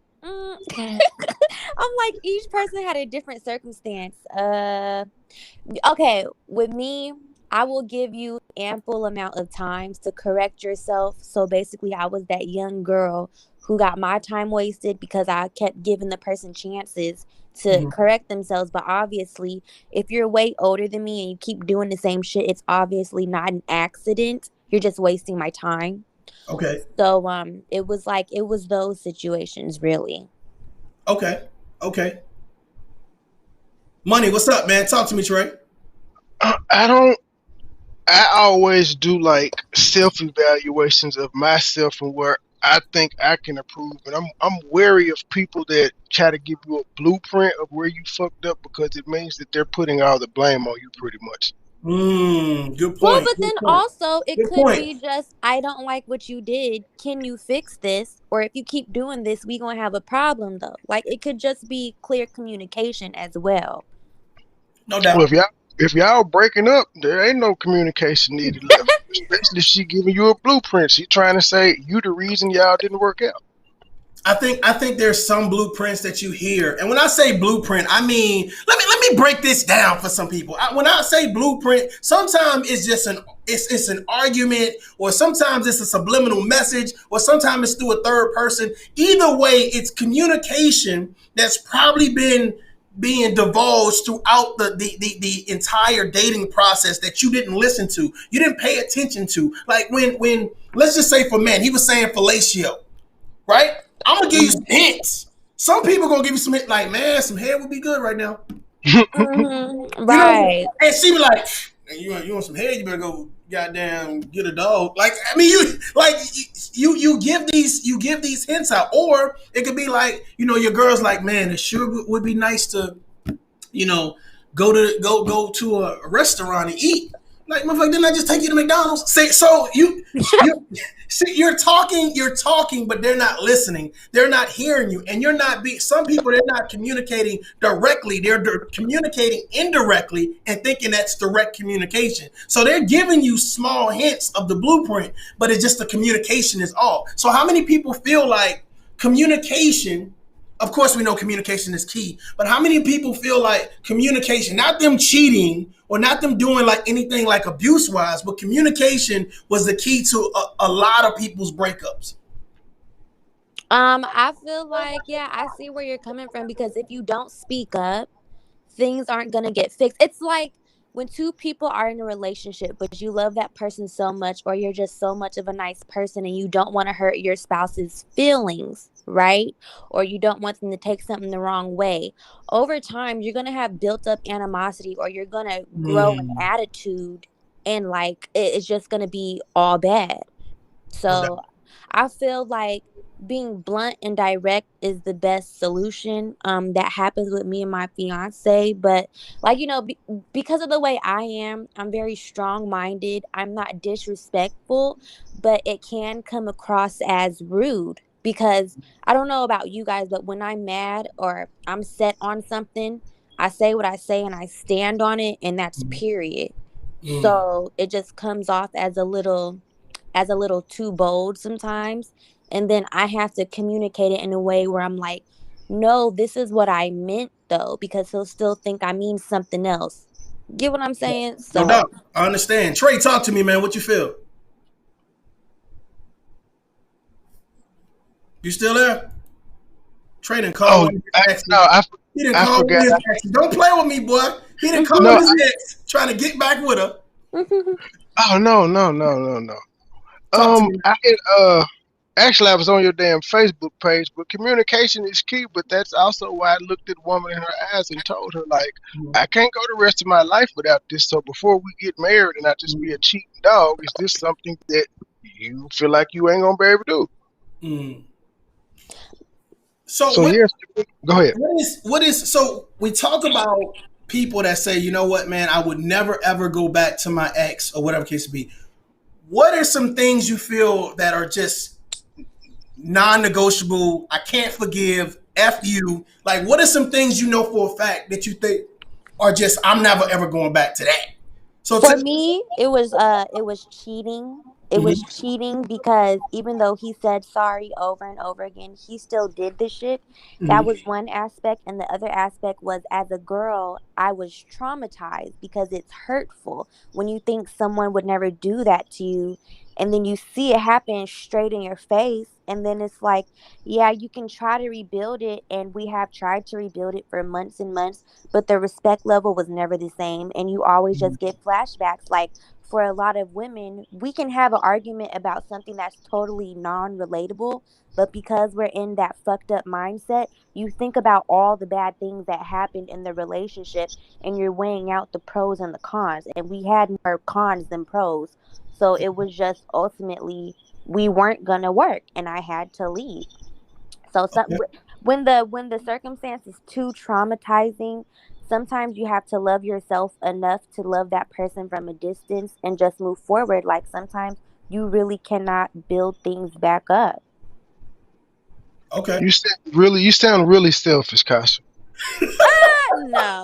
like each person had a different circumstance. Okay, with me, I will give you ample amount of times to correct yourself. So basically, I was that young girl who got my time wasted because I kept giving the person chances to Mhm. correct themselves. But obviously, if you're way older than me and you keep doing the same shit, it's obviously not an accident. You're just wasting my time. Okay. So it was those situations really. Okay. Okay. Money, what's up, man? Talk to me, Trey. I don't. I always do like self evaluations of myself and where I think I can approve, and I'm wary of people that try to give you a blueprint of where you fucked up because it means that they're putting all the blame on you pretty much. Good Well, point. but Good then point. also it Good could point. be just I don't like what you did. Can you fix this? Or if you keep doing this, we gonna have a problem though. Like it could just be clear communication as well. No Well, doubt. if y'all breaking up, there ain't no communication needed left. Especially if she giving you a blueprint. She trying to say you the reason y'all didn't work out. I think there's some blueprints that you hear, and when I say blueprint, I mean let me break this down for some people. When I say blueprint, sometimes it's just it's an argument, or sometimes it's a subliminal message, or sometimes it's through a third person. Either way, it's communication that's probably been being divulged throughout the entire dating process that you didn't listen to, you didn't pay attention to. Like when let's just say for men, he was saying fellatio, right? I'm gonna give you some hints. Some people gonna give you some hints, like, man, some hair would be good right now. You know, Right. and she be like, "Man, you want some hair? You better go goddamn get a dog." Like, I mean, you give these hints out, or it could be like, your girl's like, man, it sure would be nice to, you know, go to a restaurant and eat. Like, motherfucker, didn't I just take you to McDonald's? Say so you see, you're talking, but they're not listening. They're not hearing you, and you're not be. Some people, they're not communicating directly. They're communicating indirectly and thinking that's direct communication. So they're giving you small hints of the blueprint, but it's just the communication is off. So how many people feel like communication? Of course, we know communication is key, but how many people feel like communication, not them cheating or not them doing like anything like abuse wise, but communication was the key to a lot of people's breakups? I feel like yeah, I see where you're coming from because if you don't speak up, things aren't going to get fixed. It's like when two people are in a relationship, but you love that person so much, or you're just so much of a nice person and you don't want to hurt your spouse's feelings, right? Or you don't want them to take something the wrong way. Over time, you're going to have built up animosity or you're going to grow an Mm, attitude and like it's just going to be all bad. no doubt. So I feel like being blunt and direct is the best solution. That happens with me and my fiance, but like because of the way I am, I'm very strong minded. I'm not disrespectful, but it can come across as rude because I don't know about you guys, but when I'm mad or I'm set on something, I say what I say and I stand on it, and that's period. Mm. So it just comes off as a little too bold sometimes. And then I have to communicate it in a way where I'm like, no, this is what I meant though, because he'll still think I mean something else. Get what I'm saying? No So, doubt. I understand. Trey, talk to me, man. What you feel? You still there? Trey didn't call Oh, one of his I, no, exes. He didn't I call one forgot. of his exes. Don't play with me, boy. He didn't call No, his ex trying to get back with her. oh no. Talk to me. I had actually I was on your damn Facebook page, but communication is key. But that's also why I looked at the woman in her eyes and told her like, I can't go the rest of my life without this. So before we get married and I just be a cheating dog, is this something that you feel like you ain't gonna be able to do? Mm. So So yes, go ahead. what is so we talk about people that say, you know what, man, I would never ever go back to my ex or whatever case it be. What are some things you feel that are just non-negotiable? I can't forgive. F you. Like, what are some things you know for a fact that you think are just I'm never ever going back to that? So For to me, it was cheating. It was Mhm, cheating because even though he said sorry over and over again, he still did the shit. That mhm, was one aspect, and the other aspect was as a girl, I was traumatized because it's hurtful when you think someone would never do that to you and then you see it happen straight in your face, and then it's like, yeah, you can try to rebuild it, and we have tried to rebuild it for months and months, but the respect level was never the same, and you always just get flashbacks. Like for a lot of women, we can have an argument about something that's totally non-relatable, but because we're in that fucked up mindset, you think about all the bad things that happened in the relationship, and you're weighing out the pros and the cons, and we had more cons than pros. So it was just ultimately we weren't gonna work, and I had to leave. So Okay. when the circumstance is too traumatizing, sometimes you have to love yourself enough to love that person from a distance and just move forward. Like sometimes you really cannot build things back up. Okay. You sound really selfish, Kasha. No.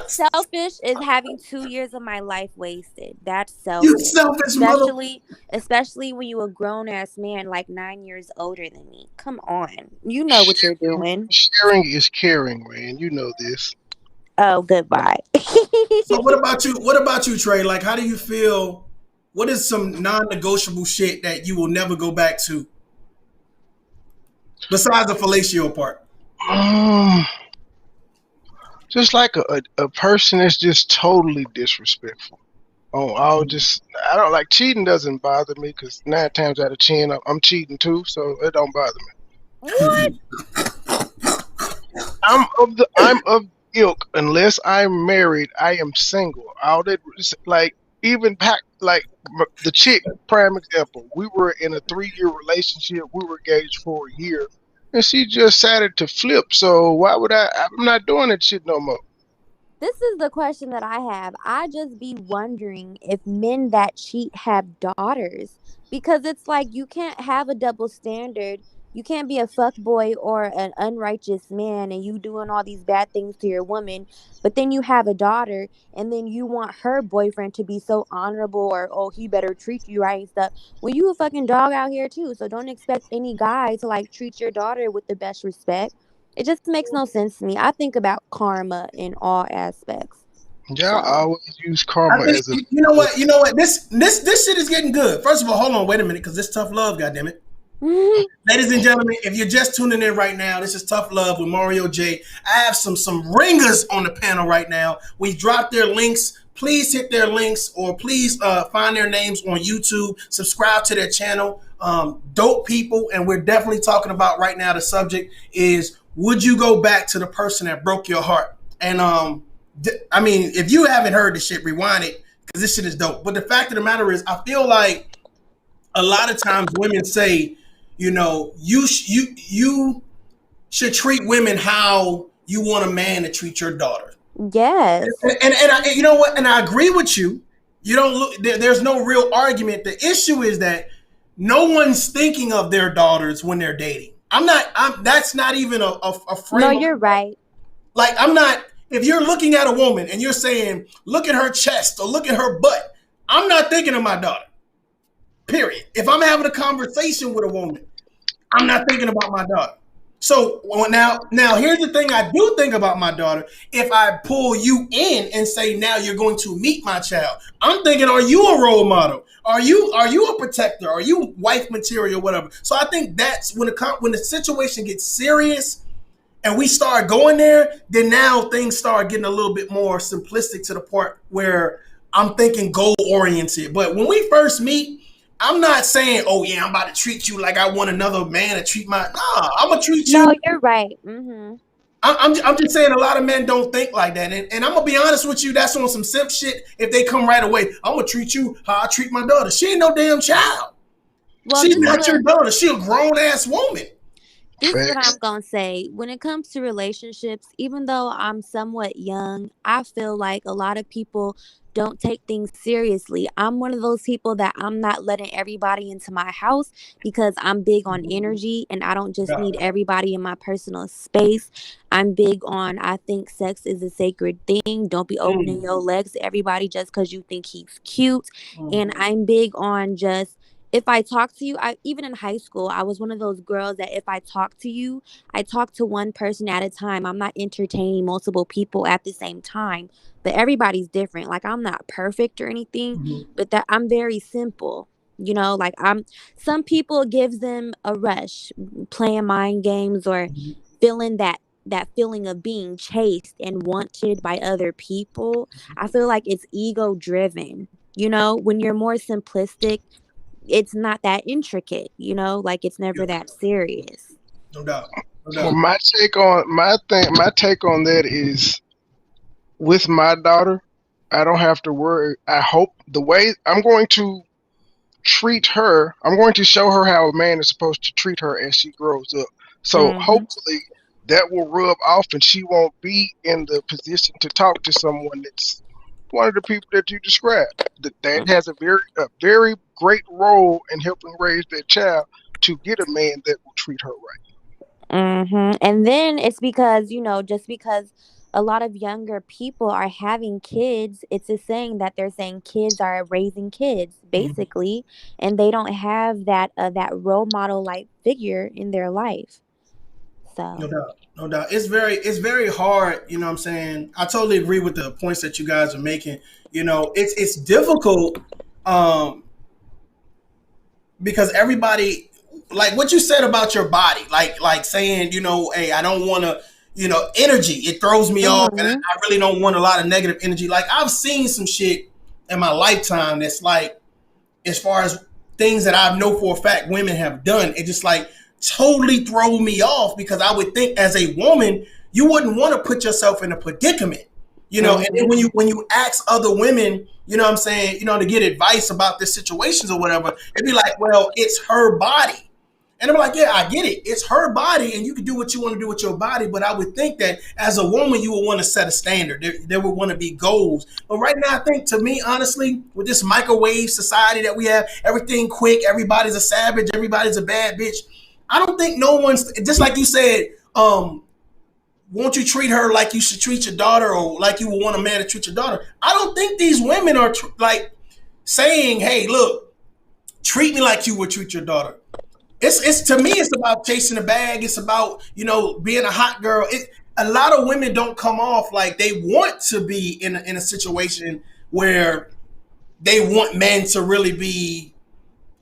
Selfish is having 2 years of my life wasted. That's You selfish. selfish mother. Especially when you a grown ass man like 9 years older than me. Come on. You know what you're doing. Sharing is caring, man. You know this. Oh, goodbye. So what about you? What about you, Trey? Like, how do you feel? What is some non-negotiable shit that you will never go back to, besides the fellatio part? Um, just like a person that's just totally disrespectful. Oh, I don't like cheating. Doesn't bother me because 9 times out of 10, I'm cheating too, so it don't bother me. What? I'm of ilk. Unless I'm married, I am single. All that like even pack like the chick. Prime example. We were in a 3-year relationship. We were engaged for a year, and she just decided to flip. So why would I? I'm not doing that shit no more. This is the question that I have. I just be wondering if men that cheat have daughters. Because it's like you can't have a double standard. You can't be a fuck boy or an unrighteous man and you doing all these bad things to your woman, but then you have a daughter and then you want her boyfriend to be so honorable or oh he better treat you right and stuff. Well, you a fucking dog out here too. So don't expect any guy to like treat your daughter with the best respect. It just makes no sense to me. I think about karma in all aspects. Y'all So, always use I karma think as a. you know what. You know what. This shit is getting good. First of all, hold on, wait a minute, because this tough love. Goddamn it. Ladies and gentlemen, if you're just tuning in right now, this is Tough Love with Mario J. I have some ringers on the panel right now. We dropped their links. Please hit their links or please find their names on YouTube. Subscribe to their channel. Dope people, and we're definitely talking about right now. The subject is: would you go back to the person that broke your heart? And I mean, if you haven't heard this shit, rewind it because this shit is dope. But the fact of the matter is, I feel like a lot of times women say, you know, you should treat women how you want a man to treat your daughter. yes. And you know what? And I agree with you. You don't look. There's no real argument. The issue is that no one's thinking of their daughters when they're dating. I'm not. That's not even a frame. No, you're right. Like I'm not. If you're looking at a woman and you're saying, "Look at her chest" or "Look at her butt," I'm not thinking of my daughter. Period. If I'm having a conversation with a woman, I'm not thinking about my daughter. So now here's the thing I do think about my daughter. If I pull you in and say now you're going to meet my child, I'm thinking, are you a role model? Are you a protector? Are you wife material? Whatever. So I think that's when the situation gets serious and we start going there. Then now things start getting a little bit more simplistic to the point where I'm thinking goal oriented. But when we first meet, I'm not saying, oh yeah, I'm about to treat you like I want another man to treat my. Nah, I'm gonna treat you. No, you're right. Mm-hmm. I'm just saying a lot of men don't think like that, and I'm gonna be honest with you. That's on some simp shit. If they come right away, I'm gonna treat you how I treat my daughter. She ain't no damn child. Well, She's not your daughter. She a grown ass woman. this is what I'm Facts. going to say. When it comes to relationships, even though I'm somewhat young, I feel like a lot of people don't take things seriously. I'm one of those people that I'm not letting everybody into my house because I'm big on energy and I don't just Yeah. need everybody in my personal space. I'm big on, I think sex is a sacred thing. Don't be opening your legs to everybody just because you think he's cute. And I'm big on just, if I talk to you, even in high school, I was one of those girls that if I talk to you, I talk to one person at a time. I'm not entertaining multiple people at the same time. But everybody's different. Like I'm not perfect or anything, but that I'm very simple. You know, like some people gives them a rush playing mind games or feeling that feeling of being chased and wanted by other people. I feel like it's ego driven. You know, when you're more simplistic, it's not that intricate, you know, like it's never Yeah, that serious. no doubt, no Well, doubt. my take on that is with my daughter, I don't have to worry. I hope the way I'm going to treat her. I'm going to show her how a man is supposed to treat her as she grows up. So Mm-hmm. hopefully that will rub off and she won't be in the position to talk to someone that's one of the people that you described. That has a very great role in helping raise that child to get a man that will treat her right. And then it's because, just because a lot of younger people are having kids, it's a saying that they're saying kids are raising kids, Mhm. basically, and they don't have that role model like figure in their life. No So, doubt. No doubt. It's very hard, you know what I'm saying? I totally agree with the points that you guys are making. It's difficult um because everybody, like what you said about your body, like saying, hey, I don't want to, energy, it throws me off, and mhm. I really don't want a lot of negative energy. Like I've seen some shit in my lifetime that's like, as far as things that I know for a fact women have done, it just like totally throw me off, because I would think as a woman you wouldn't want to put yourself in a predicament. And then Mhm. when you ask other women, what I'm saying, to get advice about their situations or whatever, it'd be like, well, it's her body. And I'm like, yeah, I get it. It's her body, and you can do what you want to do with your body. But I would think that as a woman, you would want to set a standard. There would want to be goals. But right now, I think, to me, honestly, with this microwave society that we have, everything quick, everybody's a savage, everybody's a bad bitch. I don't think no one's, just like you said, won't you treat her like you should treat your daughter, or like you would want a man to treat your daughter? I don't think these women are like saying, hey, look, treat me like you would treat your daughter. It's to me, it's about chasing a bag. It's about being a hot girl. A lot of women don't come off like they want to be in a situation where they want men to really be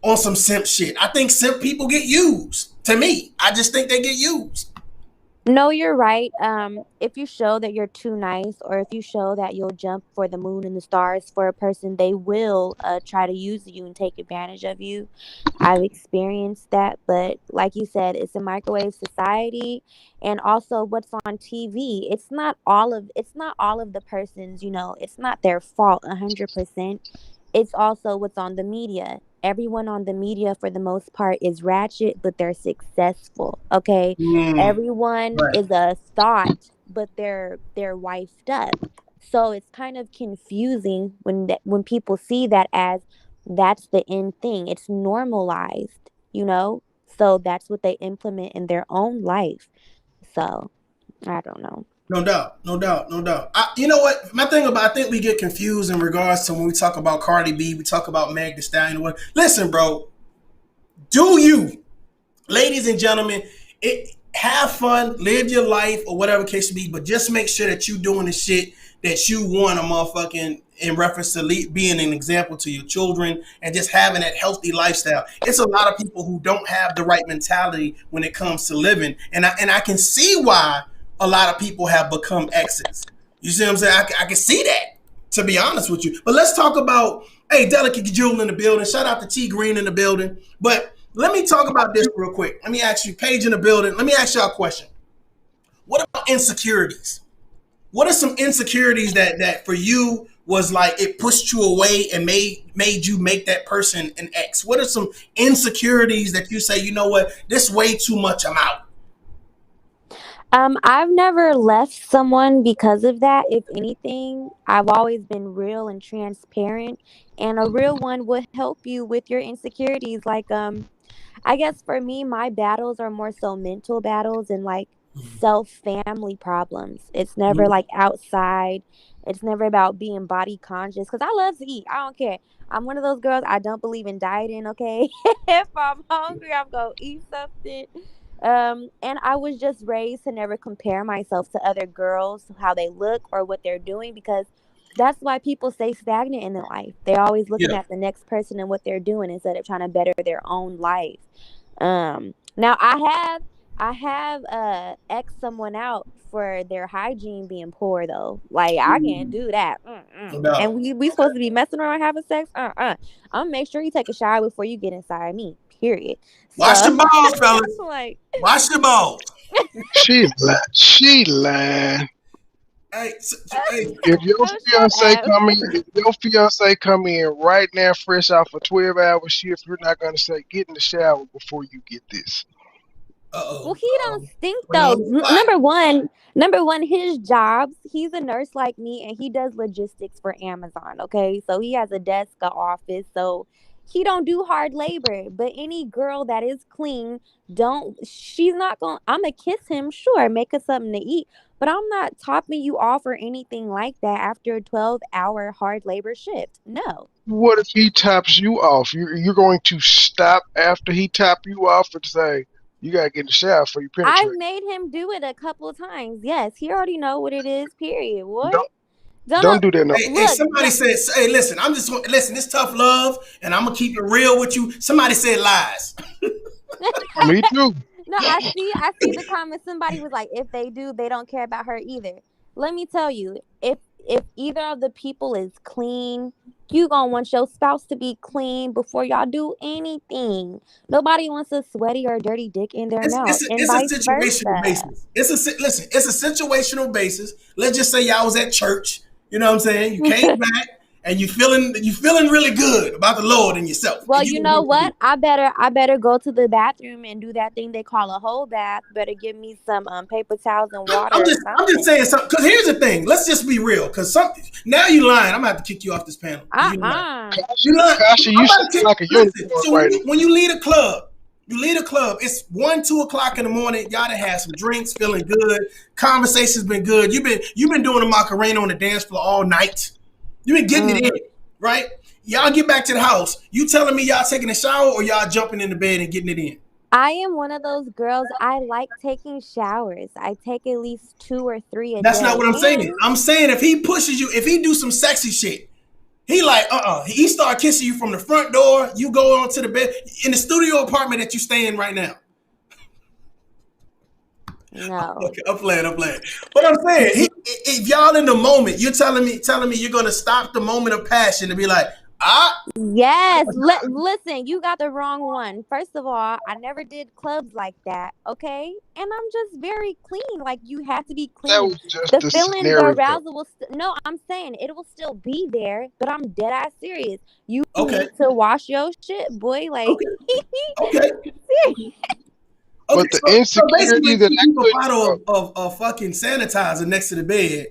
on some simp shit. I think simp people get used. To me, I just think they get used. No, you're right. If you show that you're too nice, or if you show that you'll jump for the moon and the stars for a person, they will try to use you and take advantage of you. I've experienced that, but like you said, it's a microwave society, and also what's on TV. It's not all of the person's. It's not their fault 100%. It's also what's on the media. Everyone on the media, for the most part, is ratchet, but they're successful. Okay, Mm, everyone right. is a thought, but they're wifed up. So it's kind of confusing when people see that as that's the end thing. It's normalized. So that's what they implement in their own life. So I don't know. No doubt, no doubt, no doubt. You know what? My thing about, I think we get confused in regards to when we talk about Cardi B, we talk about Meg Thee Stallion. Listen, bro, do you, ladies and gentlemen, have fun, live your life, or whatever case may be, but just make sure that you doing the shit that you want a motherfucking, in reference to being an example to your children and just having that healthy lifestyle. It's a lot of people who don't have the right mentality when it comes to living, and I can see why a lot of people have become exes. You see what I'm saying? I can see that, to be honest with you. But let's talk about, hey, Delicate Jewel in the building. Shout out to T Green in the building. But let me talk about this real quick. Let me ask you, Paige in the building. Let me ask y'all a question. What about insecurities? What are some insecurities that for you was like it pushed you away and made you make that person an ex? What are some insecurities that you say, you know what, this way too much, I'm out? I've never left someone because of that. If anything, I've always been real and transparent, and a real one would help you with your insecurities. Like, I guess for me, my battles are more so mental battles and like self family problems. It's never like outside. It's never about being body conscious because I love to eat. I don't care. I'm one of those girls. I don't believe in dieting. Okay, if I'm hungry, I'm gonna eat something. And I was just raised to never compare myself to other girls, how they look or what they're doing, because that's why people stay stagnant in their life. They're always looking Yeah. at the next person and what they're doing instead of trying to better their own life. Now I have X someone out for their hygiene being poor though. Like I can't do that. No And doubt. we Okay. supposed to be messing around having sex. I'm gonna make sure you take a shower before you get inside me. Period. Wash So your balls, fellas. like Wash your balls. She lied. She lied. Hey, hey, If your Oh, shut fiance up. come in, if your fiance come in right now, fresh off a 12-hour shift, you're not gonna say, "Get in the shower before you get this." Well, uh-oh, he don't uh-oh. stink Put it though. on the spot. Number one, his jobs. He's a nurse like me, and he does logistics for Amazon. Okay, so he has a desk, a office. So he don't do hard labor. But any girl that is clean, don't. She's not going. I'm gonna kiss him, sure, make us something to eat. But I'm not topping you off or anything like that after a 12-hour hard labor shift. No. What if he tops you off? You're going to stop after he top you off and say, "You gotta get in the shower before you I've penetrate." made him do it a couple of times. Yes, he already know what it is. Period. Don't What? Don't don't know. do that no. Hey, Look, somebody said, hey, listen, listen, it's tough love, and I'm gonna keep it real with you. Somebody said lies. Me too. no, I see the comment. Somebody was like, if they do, they don't care about her either. Let me tell you, if either of the people is clean, you gonna want your spouse to be clean before y'all do anything. Nobody wants a sweaty or dirty dick in their mouth, and It's a vice situational versa. basis. Listen, it's a situational basis. Let's just say y'all was at church. You know what I'm saying? You came back and you feeling really good about the Lord and yourself. Well, And you you don't know know what to do. what? I better go to the bathroom and do that thing they call a whole bath. Better give me some paper towels and water or I'm just saying something. something. Because here's the thing. Let's just be real. Because something now you lying. I'm gonna have to kick you off this panel because you lying. Uh-uh. Kasha, You lying. Kasha, I'm you about to sound kick. like a Listen. unicorn So right now. when you leave a club, it's 1, 2 o'clock in the morning. Y'all done had some drinks, feeling good. Conversation's been good. You've been doing the Macarena on the dance floor all night. You've been getting it Mm. in, right? Y'all get back to the house. You telling me y'all taking a shower or y'all jumping in the bed and getting it in? I am one of those girls. I like taking showers. I take at least 2 or 3 a That's not day. what I'm saying. And I'm saying if he pushes you, if he do some sexy shit, he like, he start kissing you from the front door. You go on to the bed in the studio apartment that you stay in right now. no. Okay, I'm playing. But I'm saying, if y'all in the moment, you're telling me you're gonna stop the moment of passion to be like, ah, Yes, listen, you got the wrong one. First of all, I never did clubs like that, okay? And I'm just very clean. Like you have to be That clean. was just The a feeling, the scenario. arousal will no, I'm saying it will still be there, but I'm dead ass serious. You okay, need to wash your shit, boy. Like okay, okay, okay. But the So insecurity basically, that I keep a couldn't. bottle of fucking sanitizer next to the bed.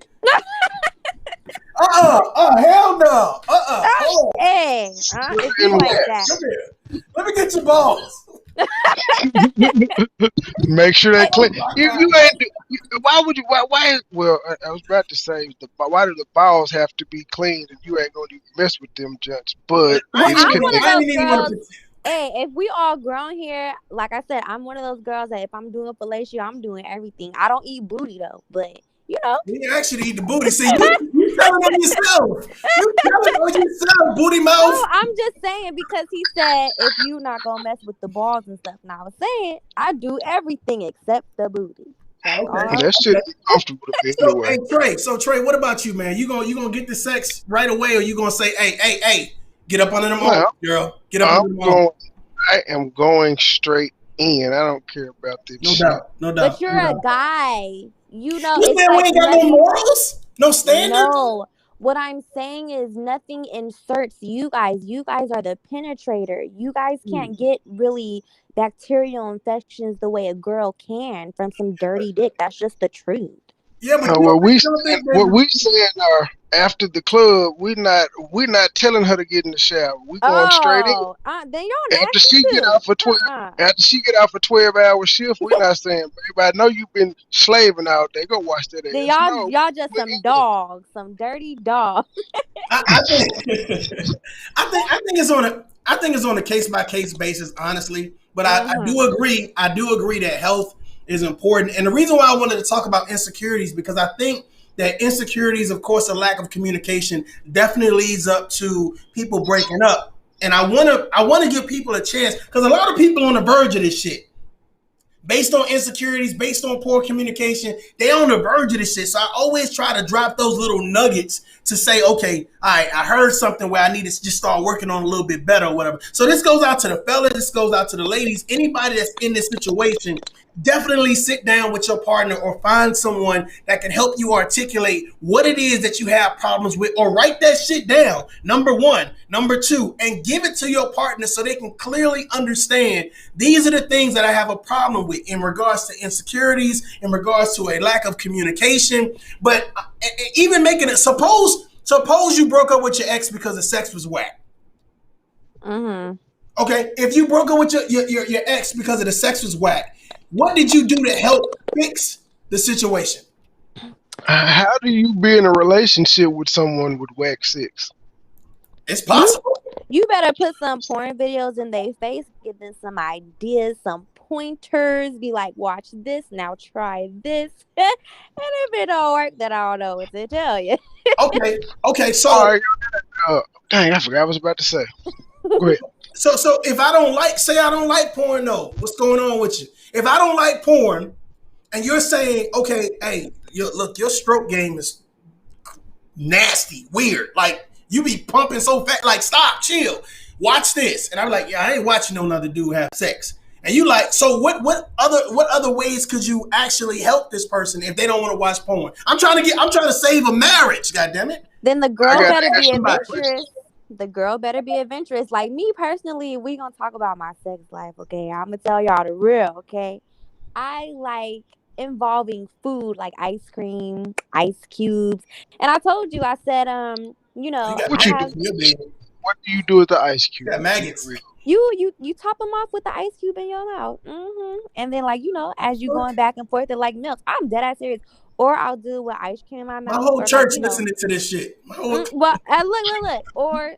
Hell no. Hold on. hey, it be And Come like here, that. come here. Let me get your balls. make sure they Hey, clean. Oh my You god. ain't. Why would you? Why? Well, I was about to say, why do the balls have to be clean and you ain't going to mess with them jets? But well, it's I'm one of connected. I those ain't even want girls. to. Hey, if we all grown here, like I said, I'm one of those girls that if I'm doing fellatio, I'm doing everything. I don't eat booty though, but you know. You actually eat the booty. See, you telling on yourself. You telling on yourself, booty No, mouth. I'm just saying because he said if you not gonna mess with the balls and stuff. And I was saying I do everything except the booty. That's all Okay. And I'm that shit Okay. be comfortable to me So, anyway. hey Trey. So Trey, what about you, man? You gonna get the sex right away, or you gonna say, hey, get up under them arms, Well, girl. Get up I'm under them arms. going. I am going straight in. I don't care about this No shit. doubt. No but doubt. you're No a doubt. guy. You know, You it's saying we like ain't got no nothing. morals? No standards? No. What I'm saying is nothing inserts you guys. You guys are the penetrator. You guys Hmm. can't get really bacterial infections the way a girl can from some dirty dick. That's just the truth. Yeah, but No, you don't think what that we saying are after the club, we're not telling her to get in the shower. We going straight in. Oh, then y'all After nasty she get too. off for 12, Uh-uh. after she get off a 12-hour shift, we're not saying, babe, I know you've been slaving all day. Go wash that Then ass. y'all No, y'all just we some dogs, some dirty dogs. I think I think it's on a case by case basis, honestly. But I Mm-hmm. do agree. I do agree that health is important. And the reason why I wanted to talk about insecurities because I think that insecurities, of course, a lack of communication definitely leads up to people breaking up. And I wanna give people a chance because a lot of people on the verge of this shit based on insecurities, based on poor communication, they on the verge of this shit. So I always try to drop those little nuggets to say, okay, all right, I heard something where I need to just start working on a little bit better or whatever. So this goes out to the fellas, this goes out to the ladies, anybody that's in this situation. definitely sit down with your partner or find someone that can help you articulate what it is that you have problems with, or write that shit down. Number one. Number two, and give it to your partner so they can clearly understand these are the things that I have a problem with in regards to insecurities, in regards to a lack of communication. But even making it, suppose you broke up with your ex because the sex was whack. Mm-hmm. Okay, if you broke up with your ex because of the sex was whack, what did you do to help fix the situation? How do you be in a relationship with someone with whack sex? It's possible. You better put some porn videos in their face, give them some ideas, some pointers. Be like, watch this, now try this. And if it don't work, then I don't know what to tell you. Okay, All so right. Dang, I forgot what I was about to say. Go ahead. so if I don't like, say I don't like porn though, what's going on with you? If I don't like porn, and you're saying, okay, hey, look, your stroke game is nasty, weird. Like you be pumping so fast. Like stop, chill, watch this. And I'm like, yeah, I ain't watching no other dude have sex. And you like, so what other ways could you actually help this person if they don't want to watch porn? I'm trying to save a marriage. God damn it. Then the girl gotta better ask be you my adventurous. The girl better be adventurous. Like me personally, we gonna talk about my sex life, okay? I'm gonna tell y'all the real, okay? I like involving food, like ice cream, ice cubes. And I told you, I said, you know, You got What I you maggots have in your bed. What do you do with the ice You cube? got maggots. you top them off with the ice cube in your mouth. And then like, you know, as you going back and forth, it like melts. I'm dead ass serious. Or I'll do it with ice cream in my My mouth, whole or like, church you know, listening to this shit. My whole well, look, or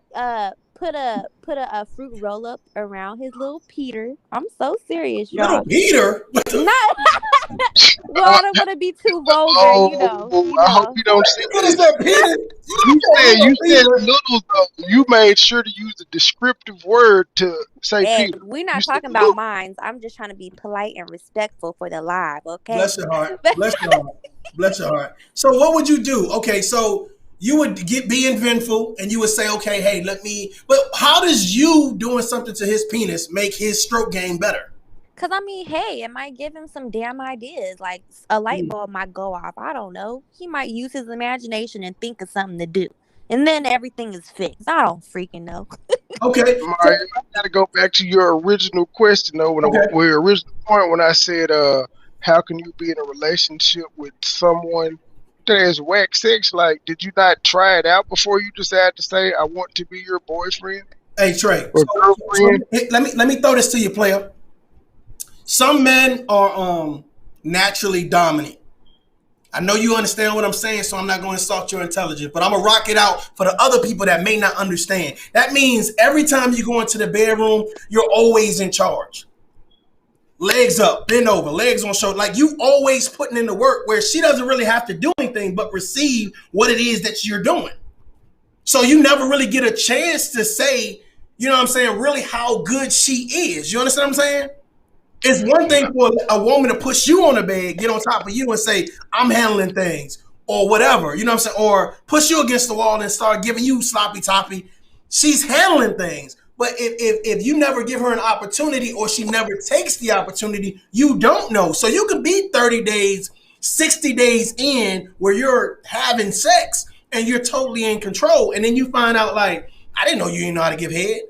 put a fruit roll up around his little Peter. I'm so serious, little y'all. Peter. Not well, Uh, I don't want to be too vulgar, you know, oh, I hope you don't say What is that, Peter? You said Little Peter. little though. You made sure to use a descriptive word to say And Peter. we're You not said talking about little. minds. I'm just trying to be polite and respectful for the live, okay? Bless your heart. Bless your heart. Bless your heart. So what would you do? Okay, so you would be vengeful and you would say, okay, hey, let me. But how does you doing something to his penis make his stroke game better? Cause I mean, hey, it might give him some damn ideas. Like a light bulb might go off. I don't know. He might use his imagination and think of something to do, and then everything is fixed. I don't freaking know. Okay. So, Mario, I gotta go back to your original question though. okay. Your original point when I said, how can you be in a relationship with someone that has whack sex? Like, did you not try it out before you decided to say, I want to be your boyfriend Hey Trey. or So girlfriend? let me throw this to you, player. Some men are naturally dominant. I know you understand what I'm saying, so I'm not going to insult your intelligence, but I'm going to rock it out for the other people that may not understand. That means every time you go into the bedroom, you're always in charge. Legs up, bend over, legs on shoulder. Like you always putting in the work where she doesn't really have to do anything but receive what it is that you're doing. So you never really get a chance to say, you know what I'm saying, really how good she is. You understand what I'm saying? It's one thing for a woman to push you on the bed, get on top of you and say, I'm handling things or whatever, you know what I'm saying? Or push you against the wall and start giving you sloppy toppy. She's handling things. But if you never give her an opportunity or she never takes the opportunity, you don't know. So you could be 30 days, 60 days in where you're having sex and you're totally in control. And then you find out like, I didn't know you didn't know how to give head.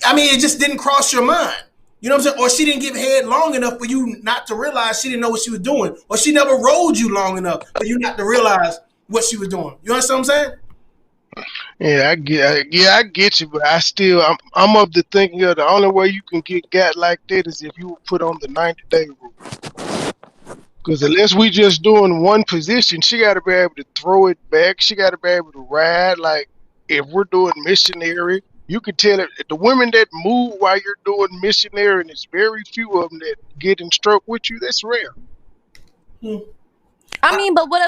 I mean, it just didn't cross your mind. You know what I'm saying? Or she didn't give head long enough for you not to realize she didn't know what she was doing. Or she never rode you long enough for you not to realize what she was doing. You understand what I'm saying? I get you, but I'm of the thinking of the only way you can get got like that is if you put on the 90-day rule. Because unless we just doing one position, she got to be able to throw it back. She got to be able to ride. Like if we're doing missionary, you can tell it the women that move while you're doing missionary, and there's very few of them that get in stroke with you. That's rare. Hmm. I mean, but what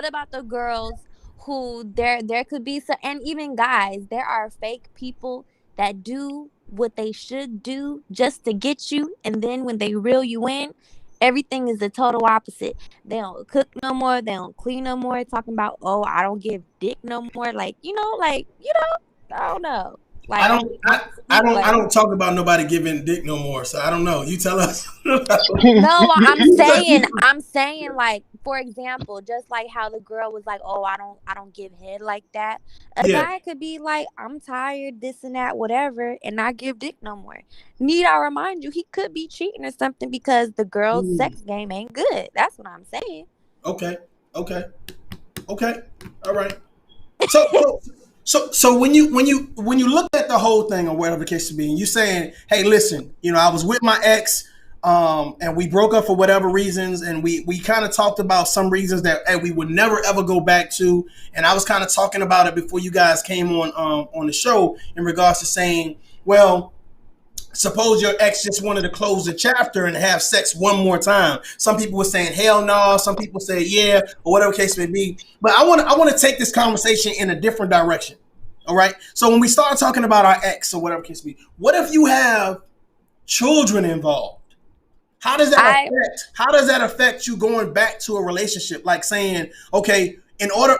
about the girls who there could be some, and even guys, there are fake people that do what they should do just to get you, and then when they reel you in, everything is the total opposite. They don't cook no more, they don't clean no more, talking about, oh, I don't give dick no more, like, I don't know. Like I hate to speak, I but don't talk about nobody giving dick no more. So I don't know. You tell us. no, You I'm saying like for example, just like how the girl was like, "Oh, I don't give head like that." A yeah. guy could be like, "I'm tired, this and that, whatever," and not give dick no more. Need I remind you, he could be cheating or something because the girl's Mm, sex game ain't good. That's what I'm saying. okay. Okay. Okay. All right. So when you look at the whole thing or whatever the case to be, and you saying, hey, listen, I was with my ex, and we broke up for whatever reasons, and we kind of talked about some reasons that hey, we would never ever go back to, and I was kind of talking about it before you guys came on the show in regards to saying, well, suppose your ex just wanted to close the chapter and have sex one more time. Some people were saying hell no, some people say yeah, or whatever case may be. But I want to take this conversation in a different direction. All right. So when we start talking about our ex or whatever case may be, what if you have children involved? I How does that affect you going back to a relationship? Like saying, okay, in order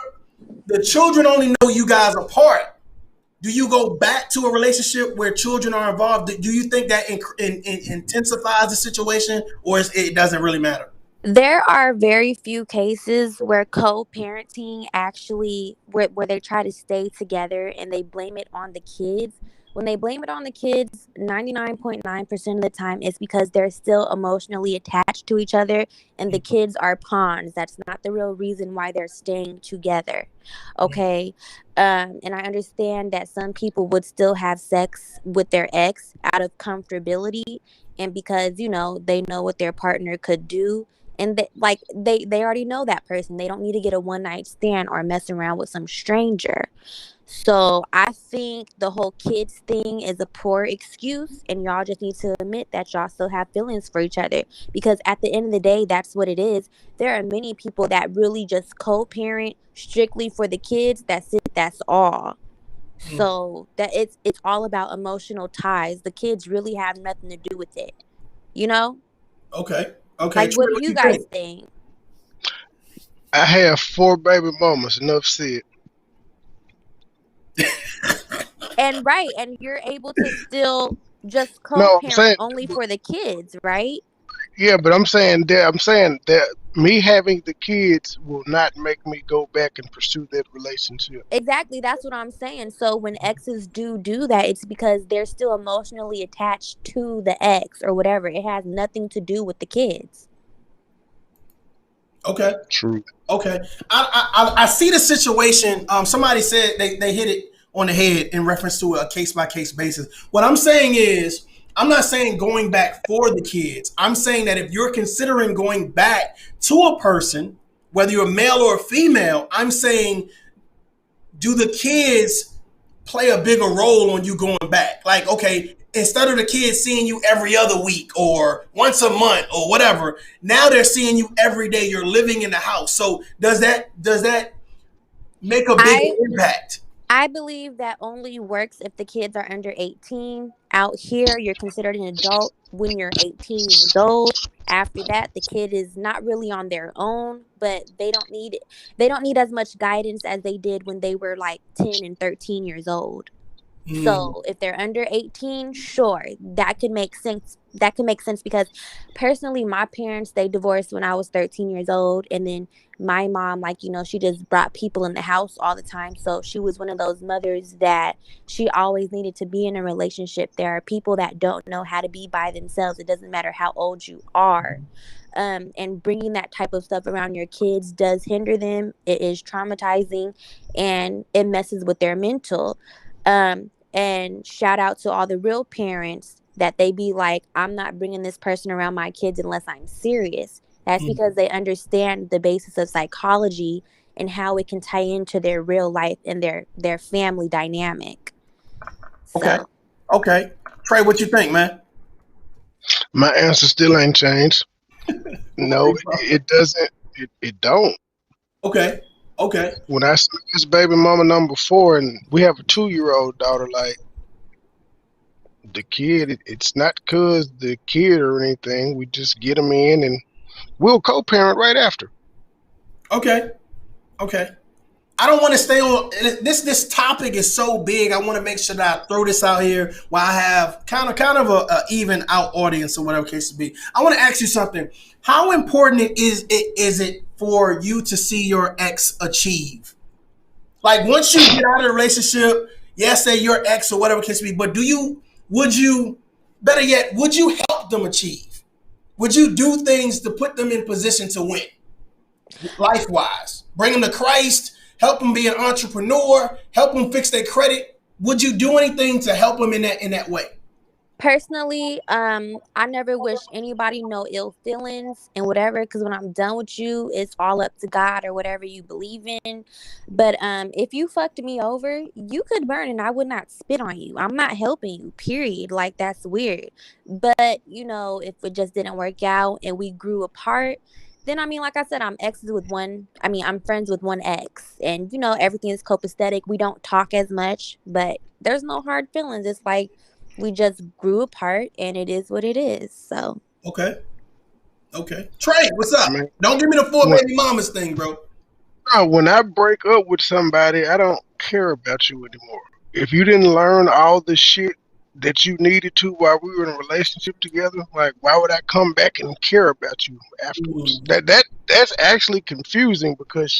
the children only know you guys apart. Do you go back to a relationship where children are involved? Do you think that intensifies the situation, or it doesn't really matter? There are very few cases where co-parenting actually where they try to stay together and they blame it on the kids. When they blame it on the kids, 99.9% of the time it's because they're still emotionally attached to each other and the kids are pawns. That's not the real reason why they're staying together. Okay? And I understand that some people would still have sex with their ex out of comfortability and because, they know what their partner could do and they already know that person. They don't need to get a one night stand or mess around with some stranger. So I think the whole kids thing is a poor excuse, and y'all just need to admit that y'all still have feelings for each other because at the end of the day, that's what it is. There are many people that really just co-parent strictly for the kids. That's it. That's all. So that it's all about emotional ties. The kids really have nothing to do with it. You know? Okay. Okay. Like, Trey, what do what you you guys think? think? I have 4 baby mamas. Enough said. And right, and you're able to still just No, I'm co-parent saying, only for the kids, right? yeah, but I'm saying that me having the kids will not make me go back and pursue that relationship. Exactly, that's what I'm saying. So when exes do that, it's because they're still emotionally attached to the ex or whatever. It has nothing to do with the kids. Okay. True. Okay. I see the situation. Somebody said they hit it on the head in reference to a case by case basis. What I'm saying is, I'm not saying going back for the kids. I'm saying that if you're considering going back to a person, whether you're a male or a female, I'm saying, do the kids play a bigger role on you going back? Like, okay, instead of the kids seeing you every other week or once a month or whatever, now they're seeing you every day. You're living in the house. So does that make a bigger I impact? I believe that only works if the kids are under 18. Out here, you're considered an adult when you're 18 years old. After that, the kid is not really on their own, but they don't need as much guidance as they did when they were like 10 and 13 years old. Mm, So if they're under 18, sure, that could make sense. That could make sense because personally, my parents, they divorced when I was 13 years old. And then my mom, like, she just brought people in the house all the time. So she was one of those mothers that she always needed to be in a relationship. There are people that don't know how to be by themselves. It doesn't matter how old you are. And bringing that type of stuff around your kids does hinder them. It is traumatizing and it messes with their mental. And shout out to all the real parents that they be like, I'm not bringing this person around my kids unless I'm serious. That's mm. because they understand the basis of psychology and how it can tie into their real life and their family dynamic. Okay. So Okay. Trey, what you think, man? My answer still ain't changed. No, Okay, bro. it doesn't. It don't. Okay. Okay. When I see this baby mama number 4, and we have a 2-year-old daughter, like the kid, it's not cause the kid or anything. We just get them in, and we'll co-parent right after. Okay. Okay. I don't want to stay on this. This topic is so big. I want to make sure that I throw this out here while I have kind of a even out audience or whatever case to be. I want to ask you something. How important is it for you to see your ex achieve? Like once you get out of the relationship, yes, say your ex or whatever case to be, but would you, better yet, would you help them achieve? Would you do things to put them in position to win, life wise? Bring them to Christ, help them be an entrepreneur, help them fix their credit. Would you do anything to help them in that way? Personally, I never wish anybody no ill feelings and whatever, because when I'm done with you, it's all up to God or whatever you believe in. But if you fucked me over, you could burn and I would not spit on you. I'm not helping you, period. Like, that's weird. But if it just didn't work out and we grew apart, then I mean, like I said, I'm friends with one ex, and everything is copacetic. We don't talk as much, but there's no hard feelings. It's like we just grew apart, and it is what it is. So Okay. Okay. Trey, what's up? Man, Don't give me the four when, baby mamas thing, bro. no, when I break up with somebody, I don't care about you anymore. If you didn't learn all the shit that you needed to while we were in a relationship together, like why would I come back and care about you afterwards? Mm, That's actually confusing because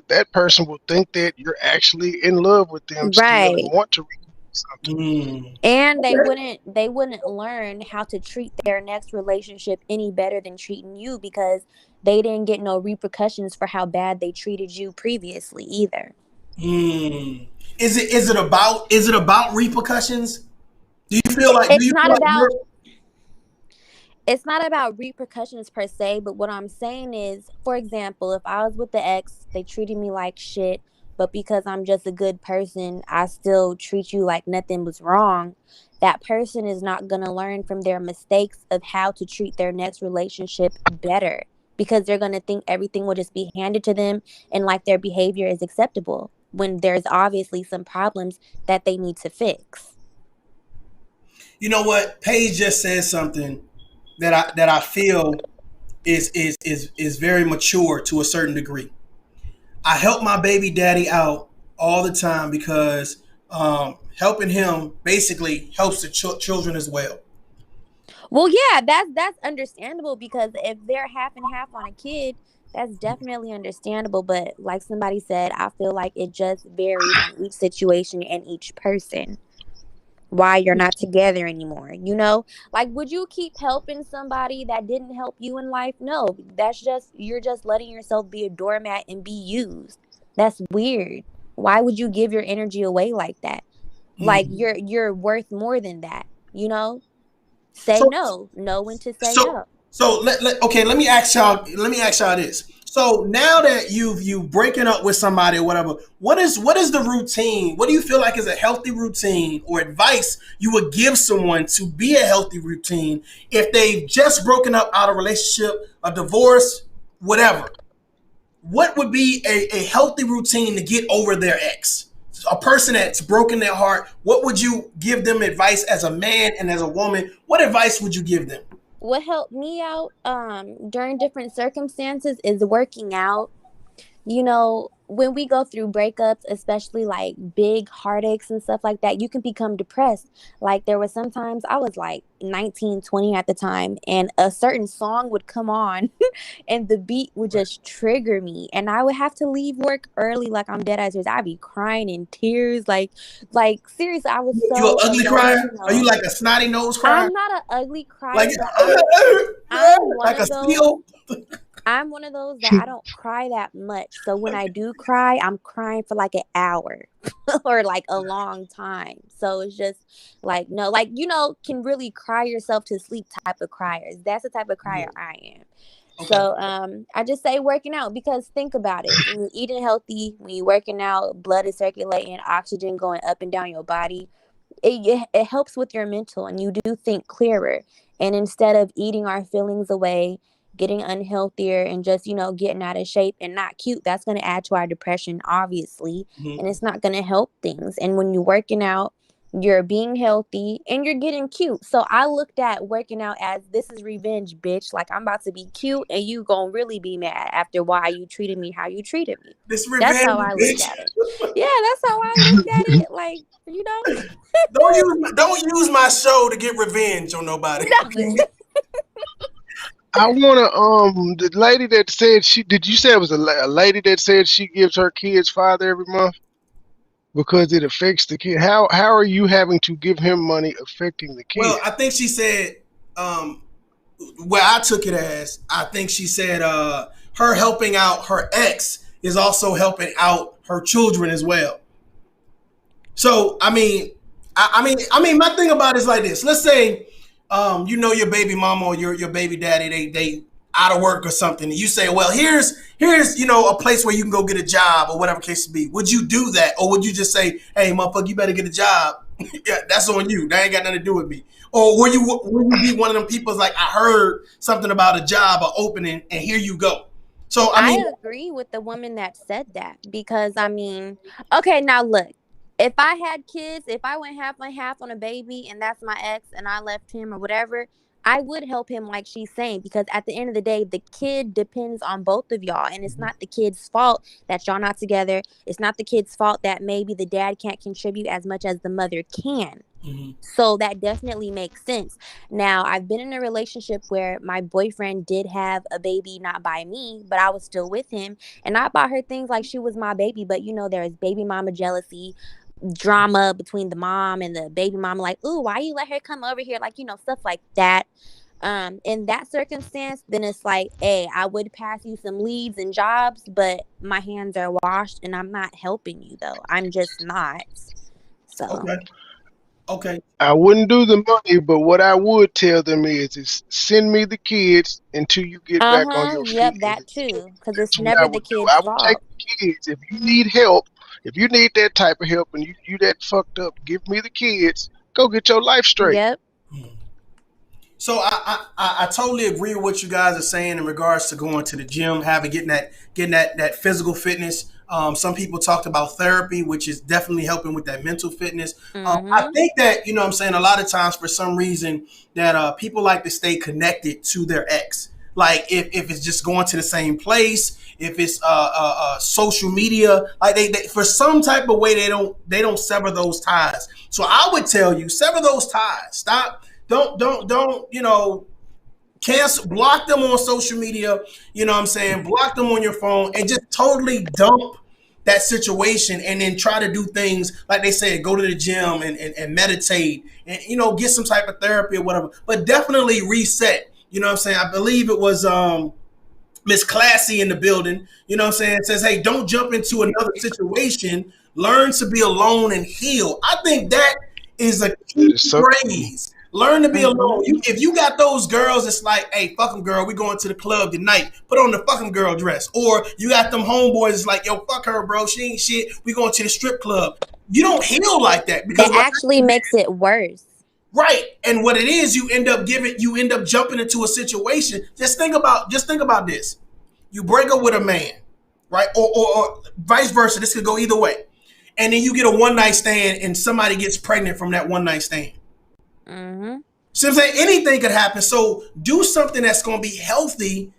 that person will think that you're actually in love with them still and right. want to recoup something. mm. And they Okay. wouldn't learn how to treat their next relationship any better than treating you, because they didn't get no repercussions for how bad they treated you previously either. Mm. Is it about repercussions? Do you feel like do It's you not feel like about you're it's not about repercussions per se, but what I'm saying is, for example, if I was with the ex, they treated me like shit, but because I'm just a good person, I still treat you like nothing was wrong. That person is not going to learn from their mistakes of how to treat their next relationship better, because they're going to think everything will just be handed to them and like their behavior is acceptable when there's obviously some problems that they need to fix. you know what? Paige just said something that I feel is very mature to a certain degree. I help my baby daddy out all the time because helping him basically helps the children as well. Well, yeah, that's understandable, because if they're half and half on a kid, that's definitely understandable. But like somebody said, I feel like it just varies on each situation and each person. Why you're not together anymore? Like, would you keep helping somebody that didn't help you in life? No, that's just you're just letting yourself be a doormat and be used. That's weird. Why would you give your energy away like that? Like, Mm. you're worth more than that, you know? Say So no. Know when to say so no. okay. Let me ask y'all this. So now that you've breaking up with somebody or whatever, what is the routine? What do you feel like is a healthy routine or advice you would give someone to be a healthy routine if they've just broken up out of a relationship, a divorce, whatever? What would be a healthy routine to get over their ex? A person that's broken their heart, what would you give them advice as a man and as a woman? What advice would you give them? What helped me out during different circumstances is working out. When we go through breakups, especially like big heartaches and stuff like that, you can become depressed. Like, there was sometimes I was like 19, 20 at the time, and a certain song would come on and the beat would Right. just trigger me, and I would have to leave work early. Like, I'm dead as serious. I'd be crying in tears. Like seriously, I was You an so ugly crier? Are you emotional. like a snotty nose crier? I'm not an ugly Like crier, but I'm one like a of those. seal? I'm one of those that I don't cry that much. So when I do cry, I'm crying for like an hour or like a long time. So it's just like, no, like, can really cry yourself to sleep type of criers. That's the type of Yeah. crier I am. Okay. So I just say working out, because think about it. When you're eating healthy, when you're working out, blood is circulating, oxygen going up and down your body. It helps with your mental, and you do think clearer. And instead of eating our feelings away, getting unhealthier, and just getting out of shape and not cute, that's going to add to our depression, obviously, and Mhm. it's not going to help things. And when you're working out, you're being healthy, and you're getting cute. So I looked at working out as this is revenge, bitch. Like, I'm about to be cute and you gonna really be mad after why you treated me how you treated me. This That's revenge, how I looked bitch. at it. Yeah, that's how I looked at it. Like, Don't use my show to get revenge on nobody. no. I wanna the lady that said she did you say it was a lady that said she gives her kids father every month because it affects the kid. How are you having to give him money affecting the kid? Well, I think she said, um, where I took it as, I think she said her helping out her ex is also helping out her children as well. So my thing about it is like this. Let's say, your baby mama or your baby daddy, they out of work or something, and you say, well, here's a place where you can go get a job or whatever case to be. Would you do that, or would you just say, hey, motherfucker, you better get a job? Yeah, that's on you. That ain't got nothing to do with me. Or will you be one of them people's like, I heard something about a job or opening, and here you go. So I agree with the woman that said that because okay, now look, if I had kids, if I went half and half on a baby and that's my ex and I left him or whatever, I would help him like she's saying because at the end of the day, the kid depends on both of y'all and it's not the kid's fault that y'all not together. It's not the kid's fault that maybe the dad can't contribute as much as the mother can. So that definitely makes sense. Now, I've been in a relationship where my boyfriend did have a baby, not by me, but I was still with him. And I bought her things like she was my baby. But, there is baby mama jealousy, drama between the mom and the baby mama. Like, ooh, why you let her come over here? Like, stuff like that. In that circumstance, then it's like, hey, I would pass you some leads and jobs, but my hands are washed and I'm not helping you, though. I'm just not. So. Okay. I wouldn't do the money, but what I would tell them is send me the kids until you get back on your Yep, feet. that too. Because it's That's what I never the would do. kid's I would take fault. the kids. If you need help, if you need that type of help and you that fucked up, give me the kids. Go get your life straight. Yep. So I totally agree with what you guys are saying in regards to going to the gym, getting that physical fitness. Some people talked about therapy, which is definitely helping with that mental fitness. I think that what I'm saying, a lot of times for some reason that people like to stay connected to their ex. Like if it's just going to the same place, if it's social media, like they for some type of way they don't sever those ties. So I would tell you, sever those ties. Stop. Don't cancel, block them on social media. You know what I'm saying? Block them on your phone and just totally dump that situation and then try to do things like they said, go to the gym and meditate and get some type of therapy or whatever. But definitely reset. You know what I'm saying? I believe it was Miss Classy in the building, you know what I'm saying? It says, hey, don't jump into another situation. Learn to be alone and heal. I think that is a key phrase. Learn to be alone. If you got those girls, it's like, hey, fuck them, girl. We going to the club tonight. Put on the fucking girl dress. Or you got them homeboys, it's like, yo, fuck her, bro. She ain't shit. We going to the strip club. You don't heal like that because it actually makes it worse. Right. And what it is, you end up jumping into a situation. Just think about this. You break up with a man, right? Or vice versa. This could go either way. And then you get a one night stand and somebody gets pregnant from that one night stand. So I'm saying anything could happen. So do something that's going to be healthy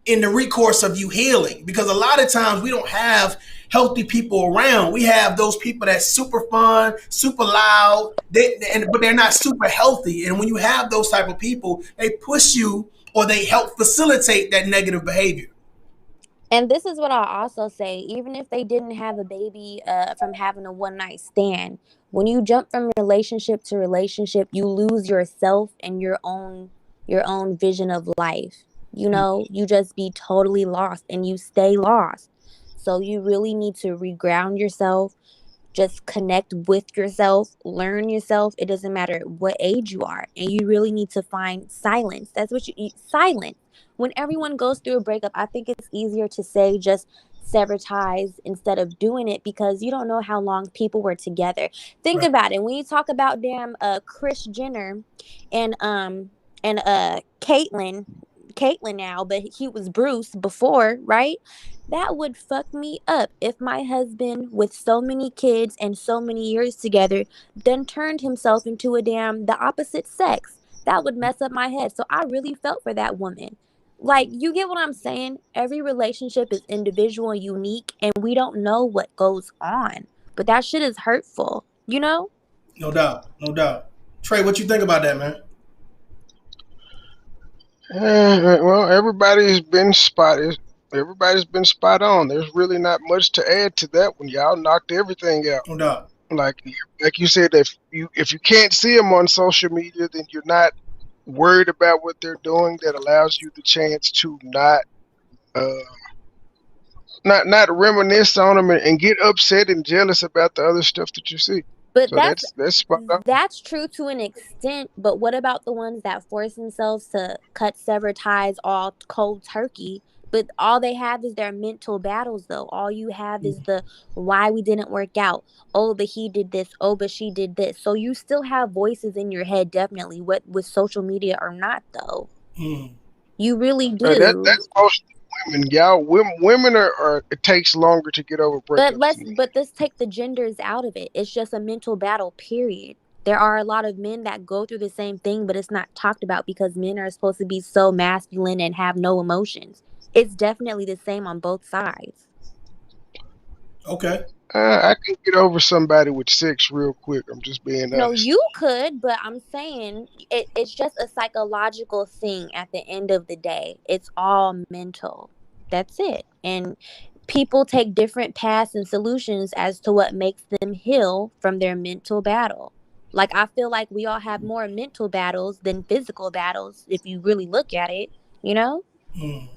in the recourse of you healing, because a lot of times we don't have healthy people around. We have those people that's super fun, super loud, but they're not super healthy. And when you have those type of people, they push you or they help facilitate that negative behavior. And this is what I'll also say, even if they didn't have a baby from having a one night stand, when you jump from relationship to relationship, you lose yourself and your own vision of life. You just be totally lost and you stay lost. So you really need to reground yourself, just connect with yourself, learn yourself. It doesn't matter what age you are. And you really need to find silence. That's what you eat. Silence. When everyone goes through a breakup, I think it's easier to say just sever ties instead of doing it because you don't know how long people were together. Think about it. When you talk about damn Kris Jenner and Caitlyn Caitlyn now, but he was Bruce before, right? That would fuck me up if my husband, with so many kids and so many years together, done turned himself into the opposite sex. That would mess up my head. So I really felt for that woman. Like, you get what I'm saying? Every relationship is individual and unique, and we don't know what goes on. But that shit is hurtful, you know? No doubt, no doubt. Trey, what you think about that, man? Well, everybody's been spotted. Everybody's been spot on. There's really not much to add to that one. Y'all knocked everything out. No doubt. Like you said, if you can't see them on social media, then you're not worried about what they're doing. That allows you the chance to uh, not reminisce on them and get upset and jealous about the other stuff that you see. But So that's spot on. that's true to an extent, but what about the ones that force themselves to sever ties all cold turkey? But all they have is their mental battles though. All you have is the why we didn't work out. Oh, but he did this. Oh, but she did this. So you still have voices in your head, definitely, what with social media or not though. Mm. You really That's do. most women. Y'all, women are. It takes longer to get over But breakups. let's take the genders out of it. It's just a mental battle, period. There are a lot of men that go through the same thing, but it's not talked about because men are supposed to be so masculine and have no emotions. It's definitely the same on both sides. Okay. I can get over somebody with sex real quick. I'm just being No, honest. you could, but I'm saying it's just a psychological thing at the end of the day. It's all mental. That's it. And people take different paths and solutions as to what makes them heal from their mental battle. Like, I feel like we all have more mental battles than physical battles if you really look at it, you know? Mm.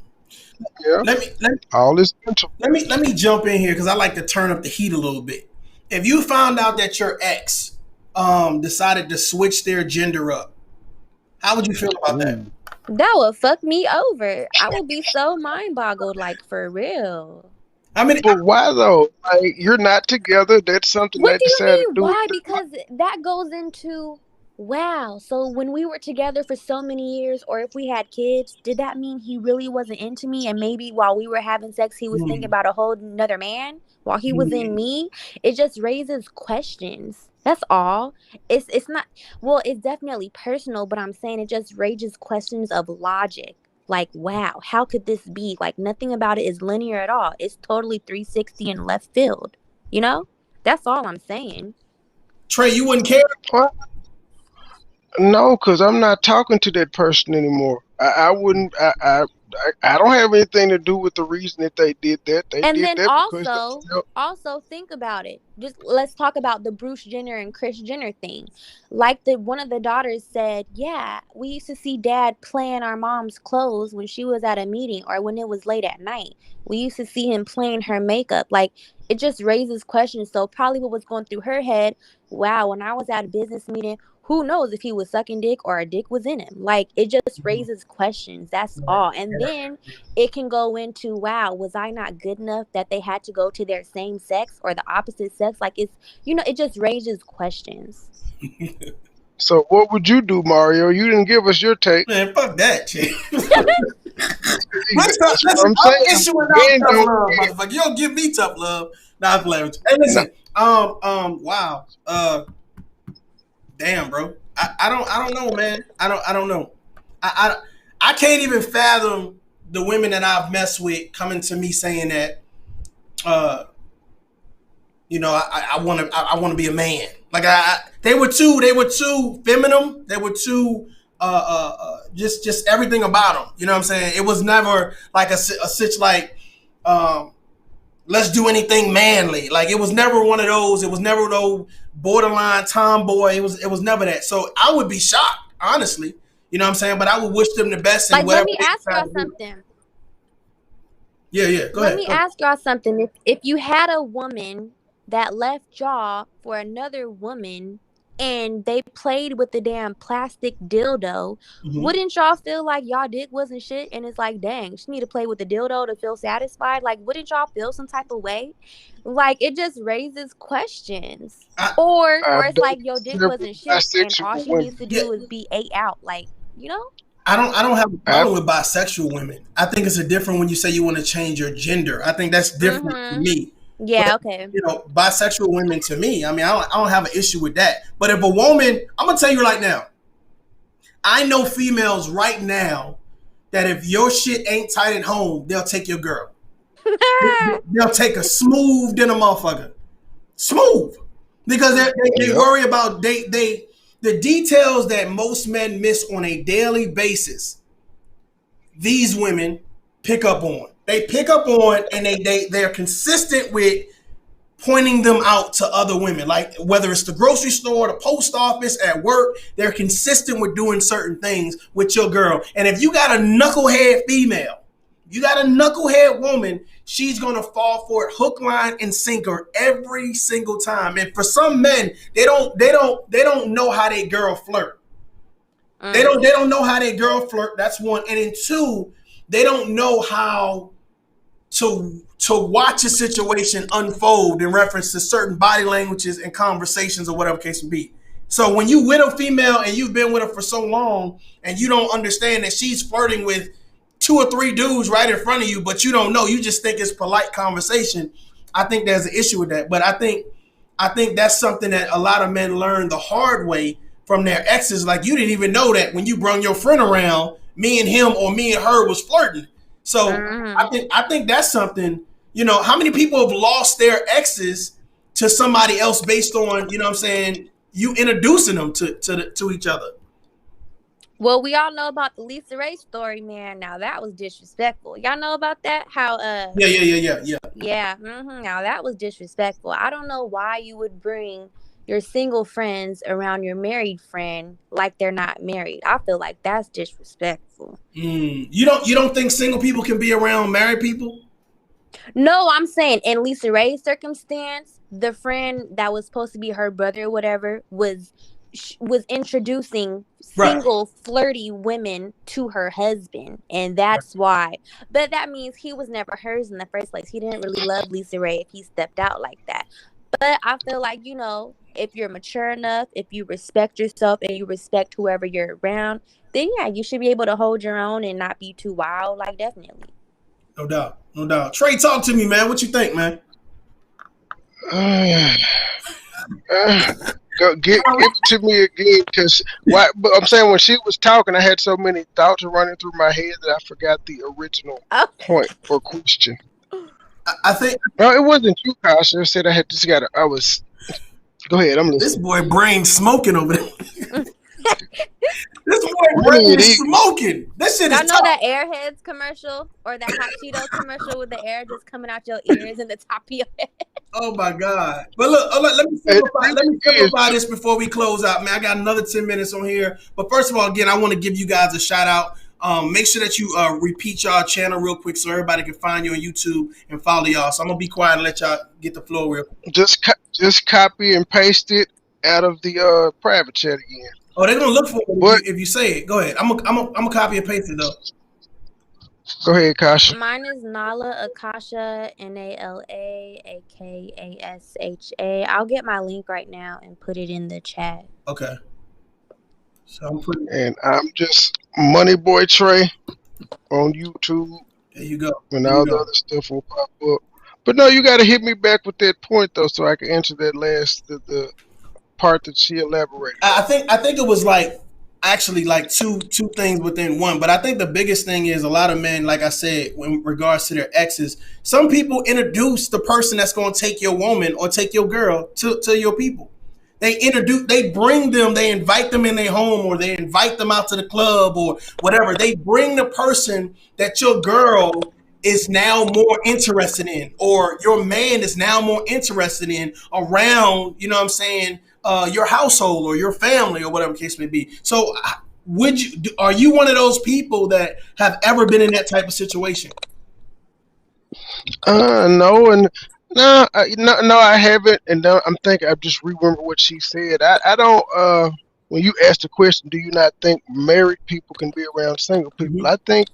Yeah, Let me let, all is mental. let me jump in here because I like to turn up the heat a little bit. If you found out that your ex decided to switch their gender up, how would you feel about that? Ooh. That would fuck me over. I would be so mind boggled, like, for real. I mean, But why though? Like, you're not together. That's something What they do you decided to mean? do with Why? their life. Because that goes into, wow. So when we were together for so many years, or if we had kids, did that mean he really wasn't into me? And maybe while we were having sex, he was thinking mm, about a whole another man while he was in mm, me? It just raises questions. That's all. It's not, well, it's definitely personal, but I'm saying it just raises questions of logic. Like, wow, how could this be? Like, nothing about it is linear at all. It's totally 360 in left field, you know? That's all I'm saying. Trey, you wouldn't care? What? No, because I'm not talking to that person anymore. I wouldn't. I don't have anything to do with the reason that they did that. They And did then that because they also, felt. think about it. Just let's talk about the Bruce Jenner and Kris Jenner thing. Like, the one of the daughters said, "Yeah, we used to see dad playing our mom's clothes when she was at a meeting or when it was late at night. We used to see him playing her makeup." Like, it just raises questions. So probably what was going through her head, wow, when I was at a business meeting, who knows if he was sucking dick or a dick was in him. Like, it just raises questions. That's all. And then it can go into, wow, was I not good enough that they had to go to their same sex or the opposite sex? Like, it's, it just raises questions. So what would you do, Mario? You didn't give us your take. Man, fuck that shit. That's what Listen, I'm I'm saying. issuing out Men tough don't love, care. motherfucker. You don't give me tough love. Nah, I'm playing with you. Hey, No, listen. Wow. Damn, bro. I don't know, man. I don't know. I can't even fathom the women that I've messed with coming to me saying that, uh, I want to be a man. Like, they were too feminine. They were too just everything about them. You know what I'm saying? It was never like a such like let's do anything manly. Like, it was never one of those. It was never no borderline tomboy. It was never that. So I would be shocked, honestly. You know what I'm saying? But I would wish them the best in Like, let whatever me they ask decide y'all to do. something. Yeah. Go Let ahead. me ask y'all something. If you had a woman that left y'all for another woman and they played with the damn plastic dildo, Mhm. wouldn't y'all feel like y'all dick wasn't shit? And it's like, dang, she need to play with the dildo to feel satisfied. Like, wouldn't y'all feel some type of way? Like, it just raises questions. I, Or I've it's done like your dick several wasn't shit and all bisexual she women. needs to yeah. do is be ate out. Like, you know? I don't have a I problem with bisexual women. I think it's a different when you say you want to change your gender. I think that's different to Mm-hmm. me. But Yeah, okay. bisexual women to me, I mean, I don't have an issue with that. But if a woman, I'm gonna tell you right now, I know females right now that if your shit ain't tight at home, they'll take your girl. They'll take a smooth than a motherfucker. Smooth. Because they yep. worry about the details that most men miss on a daily basis. These women pick up on. They pick up on, and they're consistent with pointing them out to other women. Like whether it's the grocery store, the post office, at work, they're consistent with doing certain things with your girl. And if you got a knucklehead female, you got a knucklehead woman, she's gonna fall for it hook, line, and sinker every single time. And for some men, they don't know how they girl flirt. They don't know how they girl flirt. That's one. And then two, they don't know how to watch a situation unfold in reference to certain body languages and conversations or whatever case may be. So when you with a female and you've been with her for so long and you don't understand that she's flirting with two or three dudes right in front of you, but you don't know, you just think it's polite conversation. I think there's an issue with that. But I think that's something that a lot of men learn the hard way from their exes. Like you didn't even know that when you brung your friend around, me and him or me and her was flirting. So I think that's something. How many people have lost their exes to somebody else based on, what I'm saying, you introducing them to each other. Well, we all know about the Lisa Ray story, man. Now that was disrespectful. Y'all know about that? How Yeah. Now that was disrespectful. I don't know why you would bring your single friends around your married friend like they're not married. I feel like that's disrespectful. You don't think single people can be around married people? No, I'm saying in Lisa Ray's circumstance, the friend that was supposed to be her brother or whatever was introducing Right. single flirty women to her husband, and that's why. But that means he was never hers in the first place. He didn't really love Lisa Ray if he stepped out like that. But I feel like, if you're mature enough, if you respect yourself and you respect whoever you're around, then yeah, you should be able to hold your own and not be too wild. Like, definitely. No doubt. No doubt. Trey, talk to me, man. What you think, man? Give it to me again, because but I'm saying when she was talking, I had so many thoughts running through my head that I forgot the original point or question. I think No, it wasn't you, Kasha. I said I had just got. I was. Go ahead. I'm this listening. boy brain smoking over there. This boy brain is smoking. That shit is Y'all know tough. that Airheads commercial or that Hot Cheeto commercial with the air just coming out your ears and the top of your head? Oh my God. But look, let me simplify this before we close out, man. I got another 10 minutes on here. But first of all, again, I want to give you guys a shout out. Make sure that you repeat y'all channel real quick so everybody can find you on YouTube and follow y'all. So I'm gonna be quiet and let y'all get the floor real quick. Just copy and paste it out of the private chat again. Oh, they're gonna look for it if you say it. Go ahead. I'm gonna copy and paste it though. Go ahead, Kasha. Mine is Nala Akasha, Nala Akasha. I'll get my link right now and put it in the chat. Okay. So I'm putting. And I'm just Moneyboy Tray on YouTube. There you go. And all the other stuff will pop up. But no, you got to hit me back with that point though, so I can answer that the part that she elaborated. I think it was actually two things within one. But I think the biggest thing is a lot of men, like I said, in regards to their exes, some people introduce the person that's going to take your woman or take your girl to your people. They bring them, they invite them in their home or they invite them out to the club or whatever. They bring the person that your girl is now more interested in, or your man is now more interested in around, what I'm saying, your household or your family or whatever case may be. So are you one of those people that have ever been in that type of situation? No, and no, I haven't. And I'm thinking, I just remember what she said. I don't. When you asked the question, do you not think married people can be around single people? Mm-hmm. I think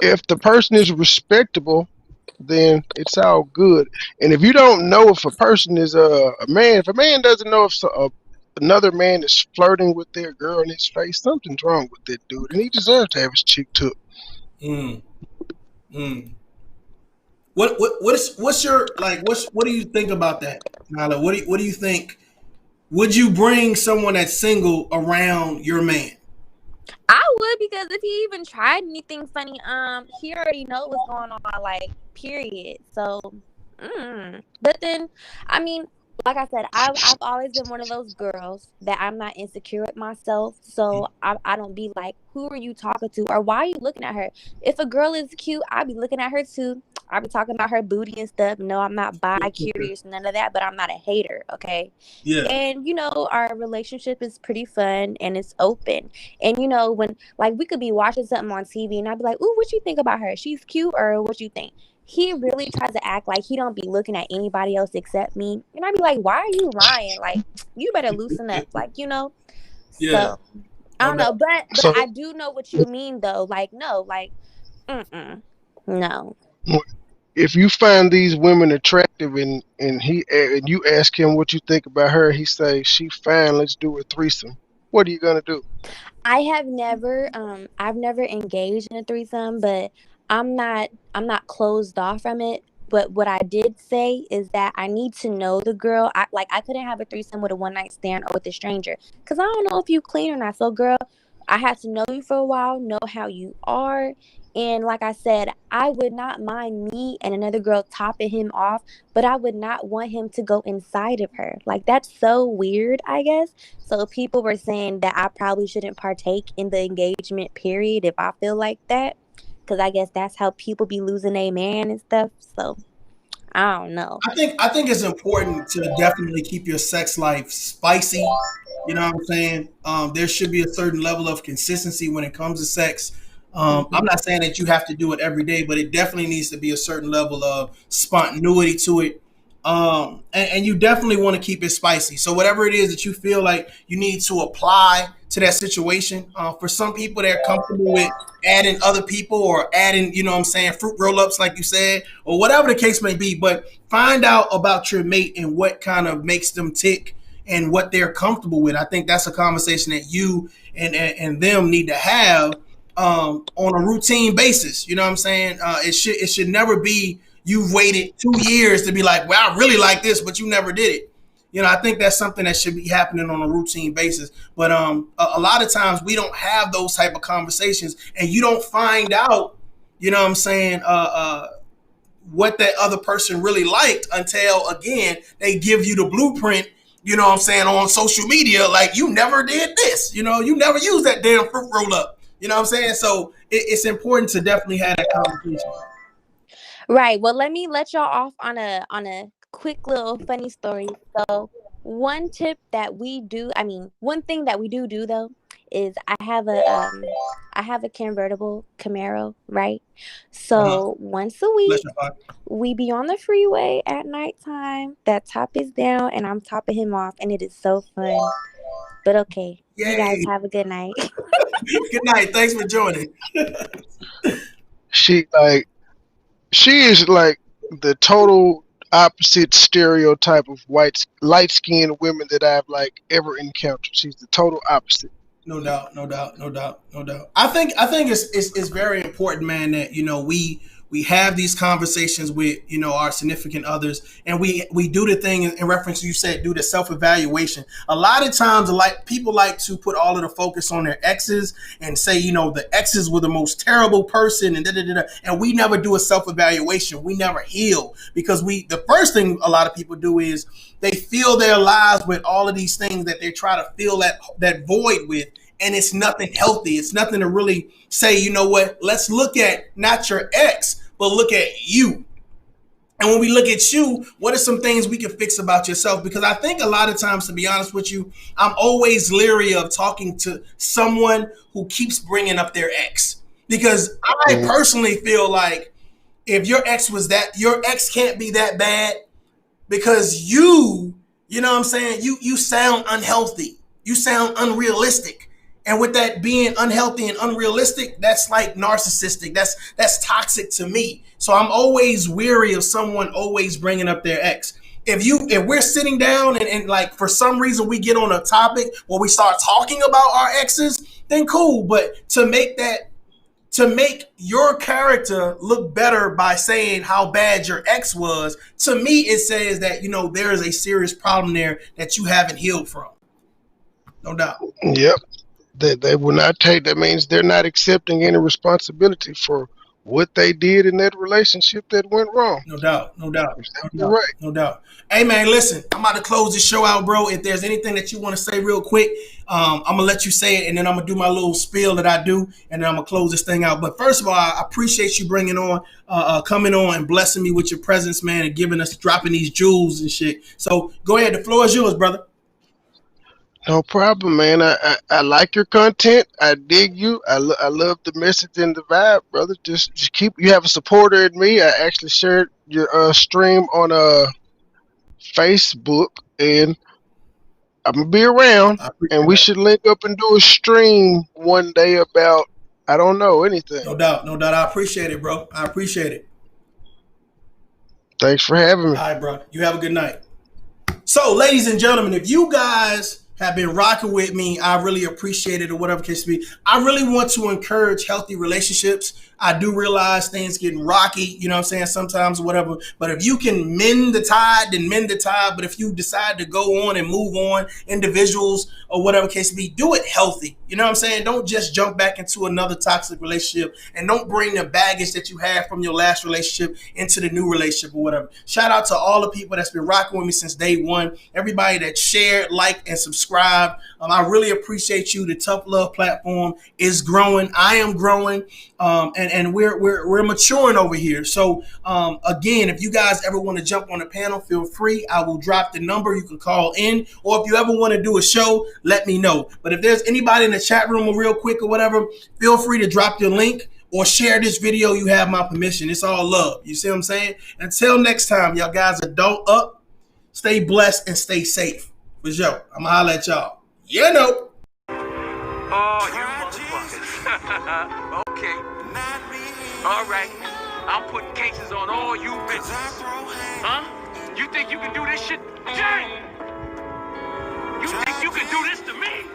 if the person is respectable, then it's all good. And if you don't know if a person is a man, if a man doesn't know if another man is flirting with their girl in his face, something's wrong with that dude, and he deserves to have his cheek took. Mm, mm. What's your like? What do you think about that, Nyla? What do you think? Would you bring someone that's single around your man? I would, because if he even tried anything funny, he already know what's going on, like, period. So, but then, I mean, like I said, I've always been one of those girls that I'm not insecure with myself. So I don't be like, who are you talking to, or why are you looking at her? If a girl is cute, I be looking at her too. I be talking about her booty and stuff. No, I'm not bi curious, none of that. But I'm not a hater, okay? Yeah. And our relationship is pretty fun and it's open. And when, like, we could be watching something on TV and I'd be like, "Ooh, what you think about her? She's cute," or "What you think?" He really tries to act like he don't be looking at anybody else except me. And I'd be like, "Why are you lying? Like, you better loosen up." Yeah. So I don't know, but So I do know what you mean though. Like, no, like, no. if you find these women attractive and you ask him what you think about her, he say she fine. Let's do a threesome. What are you gonna do? I've never engaged in a threesome, but I'm not closed off from it. But what I did say is that I need to know the girl. I couldn't have a threesome with a one night stand or with a stranger, because I don't know if you clean or not. So, girl, I have to know you for a while, know how you are. And like I said, I would not mind me and another girl topping him off, but I would not want him to go inside of her. Like, that's so weird, I guess. So people were saying that I probably shouldn't partake in the engagement period if I feel like that, because I guess that's how people be losing their man and stuff. So I don't know. I think it's important to definitely keep your sex life spicy. You know what I'm saying? There should be a certain level of consistency when it comes to sex. I'm Hmm. not saying that you have to do it every day, but it definitely needs to be a certain level of spontaneity to it. And you definitely want to keep it spicy. So whatever it is that you feel like you need to apply to that situation, for some people they're comfortable with adding other people or adding, you know what I'm saying, fruit roll ups, like you said, or whatever the case may be. But find out about your mate and what kind of makes them tick and what they're comfortable with. I think that's a conversation that you and them need to have, on a routine basis. You know what I'm saying? It should never be you've waited 2 years to be like, well, I really like this, but you never did it. I think that's something that should be happening on a routine basis. But a lot of times we don't have those type of conversations, and you don't find out, you know what I'm saying, what that other person really liked until, again, they give you the blueprint, you know what I'm saying, on social media. Like, you never did this, you never used that damn fruit roll up. You know what I'm saying? So it's important to definitely have that conversation. Right. Well, let me let y'all off on a quick little funny story. So, one thing that we do though is I have a convertible Camaro, right? Uh-huh. So once a Bless week your heart. we be on the freeway at nighttime. That top is down and I'm topping him off, and it is so fun. But okay, you guys Yay. have a good night. Good night. Thanks for joining. She like she is like the total opposite stereotype of white light skinned women that I've like ever encountered. She's the total opposite. No doubt, no doubt, no doubt, no doubt. I think it's very important, man, that we have these conversations with our significant others, and we do the thing in reference to, you said, do the self evaluation. A lot of times, like, people like to put all of the focus on their exes and say the exes were the most terrible person, and da da da da. And we never do a self evaluation. We never heal, because the first thing a lot of people do is they fill their lives with all of these things that they try to fill that void with, and it's nothing healthy. It's nothing to really say, you know what, let's look at not your ex, but look at you. And when we look at you, what are some things we can fix about yourself? Because I think a lot of times, to be honest with you, I'm always leery of talking to someone who keeps bringing up their ex. Because I Mhm. personally feel like, if your ex can't be that bad, because you know what I'm saying, you sound unhealthy, you sound unrealistic. And with that being unhealthy and unrealistic, that's like narcissistic, that's toxic to me. So I'm always weary of someone always bringing up their ex. if we're sitting down and like for some reason we get on a topic where we start talking about our exes, then cool. But to make your character look better by saying how bad your ex was, to me it says that there is a serious problem there that you haven't healed from. No doubt. Yep. They will not take. That means they're not accepting any responsibility for what they did in that relationship that went wrong. No doubt. No doubt. You're right. No doubt. Hey man, listen, I'm about to close this show out, bro. If there's anything that you want to say real quick, I'm gonna let you say it, and then I'm gonna do my little spiel that I do, and then I'm gonna close this thing out. But first of all, I appreciate you bringing on, coming on and blessing me with your presence, man, and dropping these jewels and shit. So go ahead, the floor is yours, brother. No problem, man. I like your content. I dig you. I love the message and the vibe, brother. Just keep. You have a supporter in me. I actually shared your stream on Facebook, and I'm gonna be around. And we should link up and do a stream one day about I don't know anything. No doubt. I appreciate it, bro. I appreciate it. Thanks for having me. All right, bro. You have a good night. So, ladies and gentlemen, if you guys have been rocking with me, I really appreciate it, or whatever case may be. I really want to encourage healthy relationships. I do realize things getting rocky, you know what I'm saying, sometimes or whatever. But if you can mend the tide, then mend the tide. But if you decide to go on and move on, individuals or whatever case may be, do it healthy. You know what I'm saying? Don't just jump back into another toxic relationship, and don't bring the baggage that you had from your last relationship into the new relationship or whatever. Shout out to all the people that's been rocking with me since day one. Everybody that shared, liked, and subscribed. I really appreciate you. The Tough Love platform is growing. I am growing. And we're maturing over here. So again, if you guys ever want to jump on the panel, feel free. I will drop the number. You can call in, or if you ever want to do a show, let me know. But if there's anybody in the chat room or real quick or whatever, feel free to drop your link or share this video. You have my permission. It's all love. You see what I'm saying? Until next time, y'all guys, adult up, stay blessed, and stay safe. For sure. I'm gonna holler at y'all. You know. Oh, you motherfuckers. Okay. All right. I'm putting cases on all you bitches. Huh? You think you can do this shit? Dang! You think you can do this to me?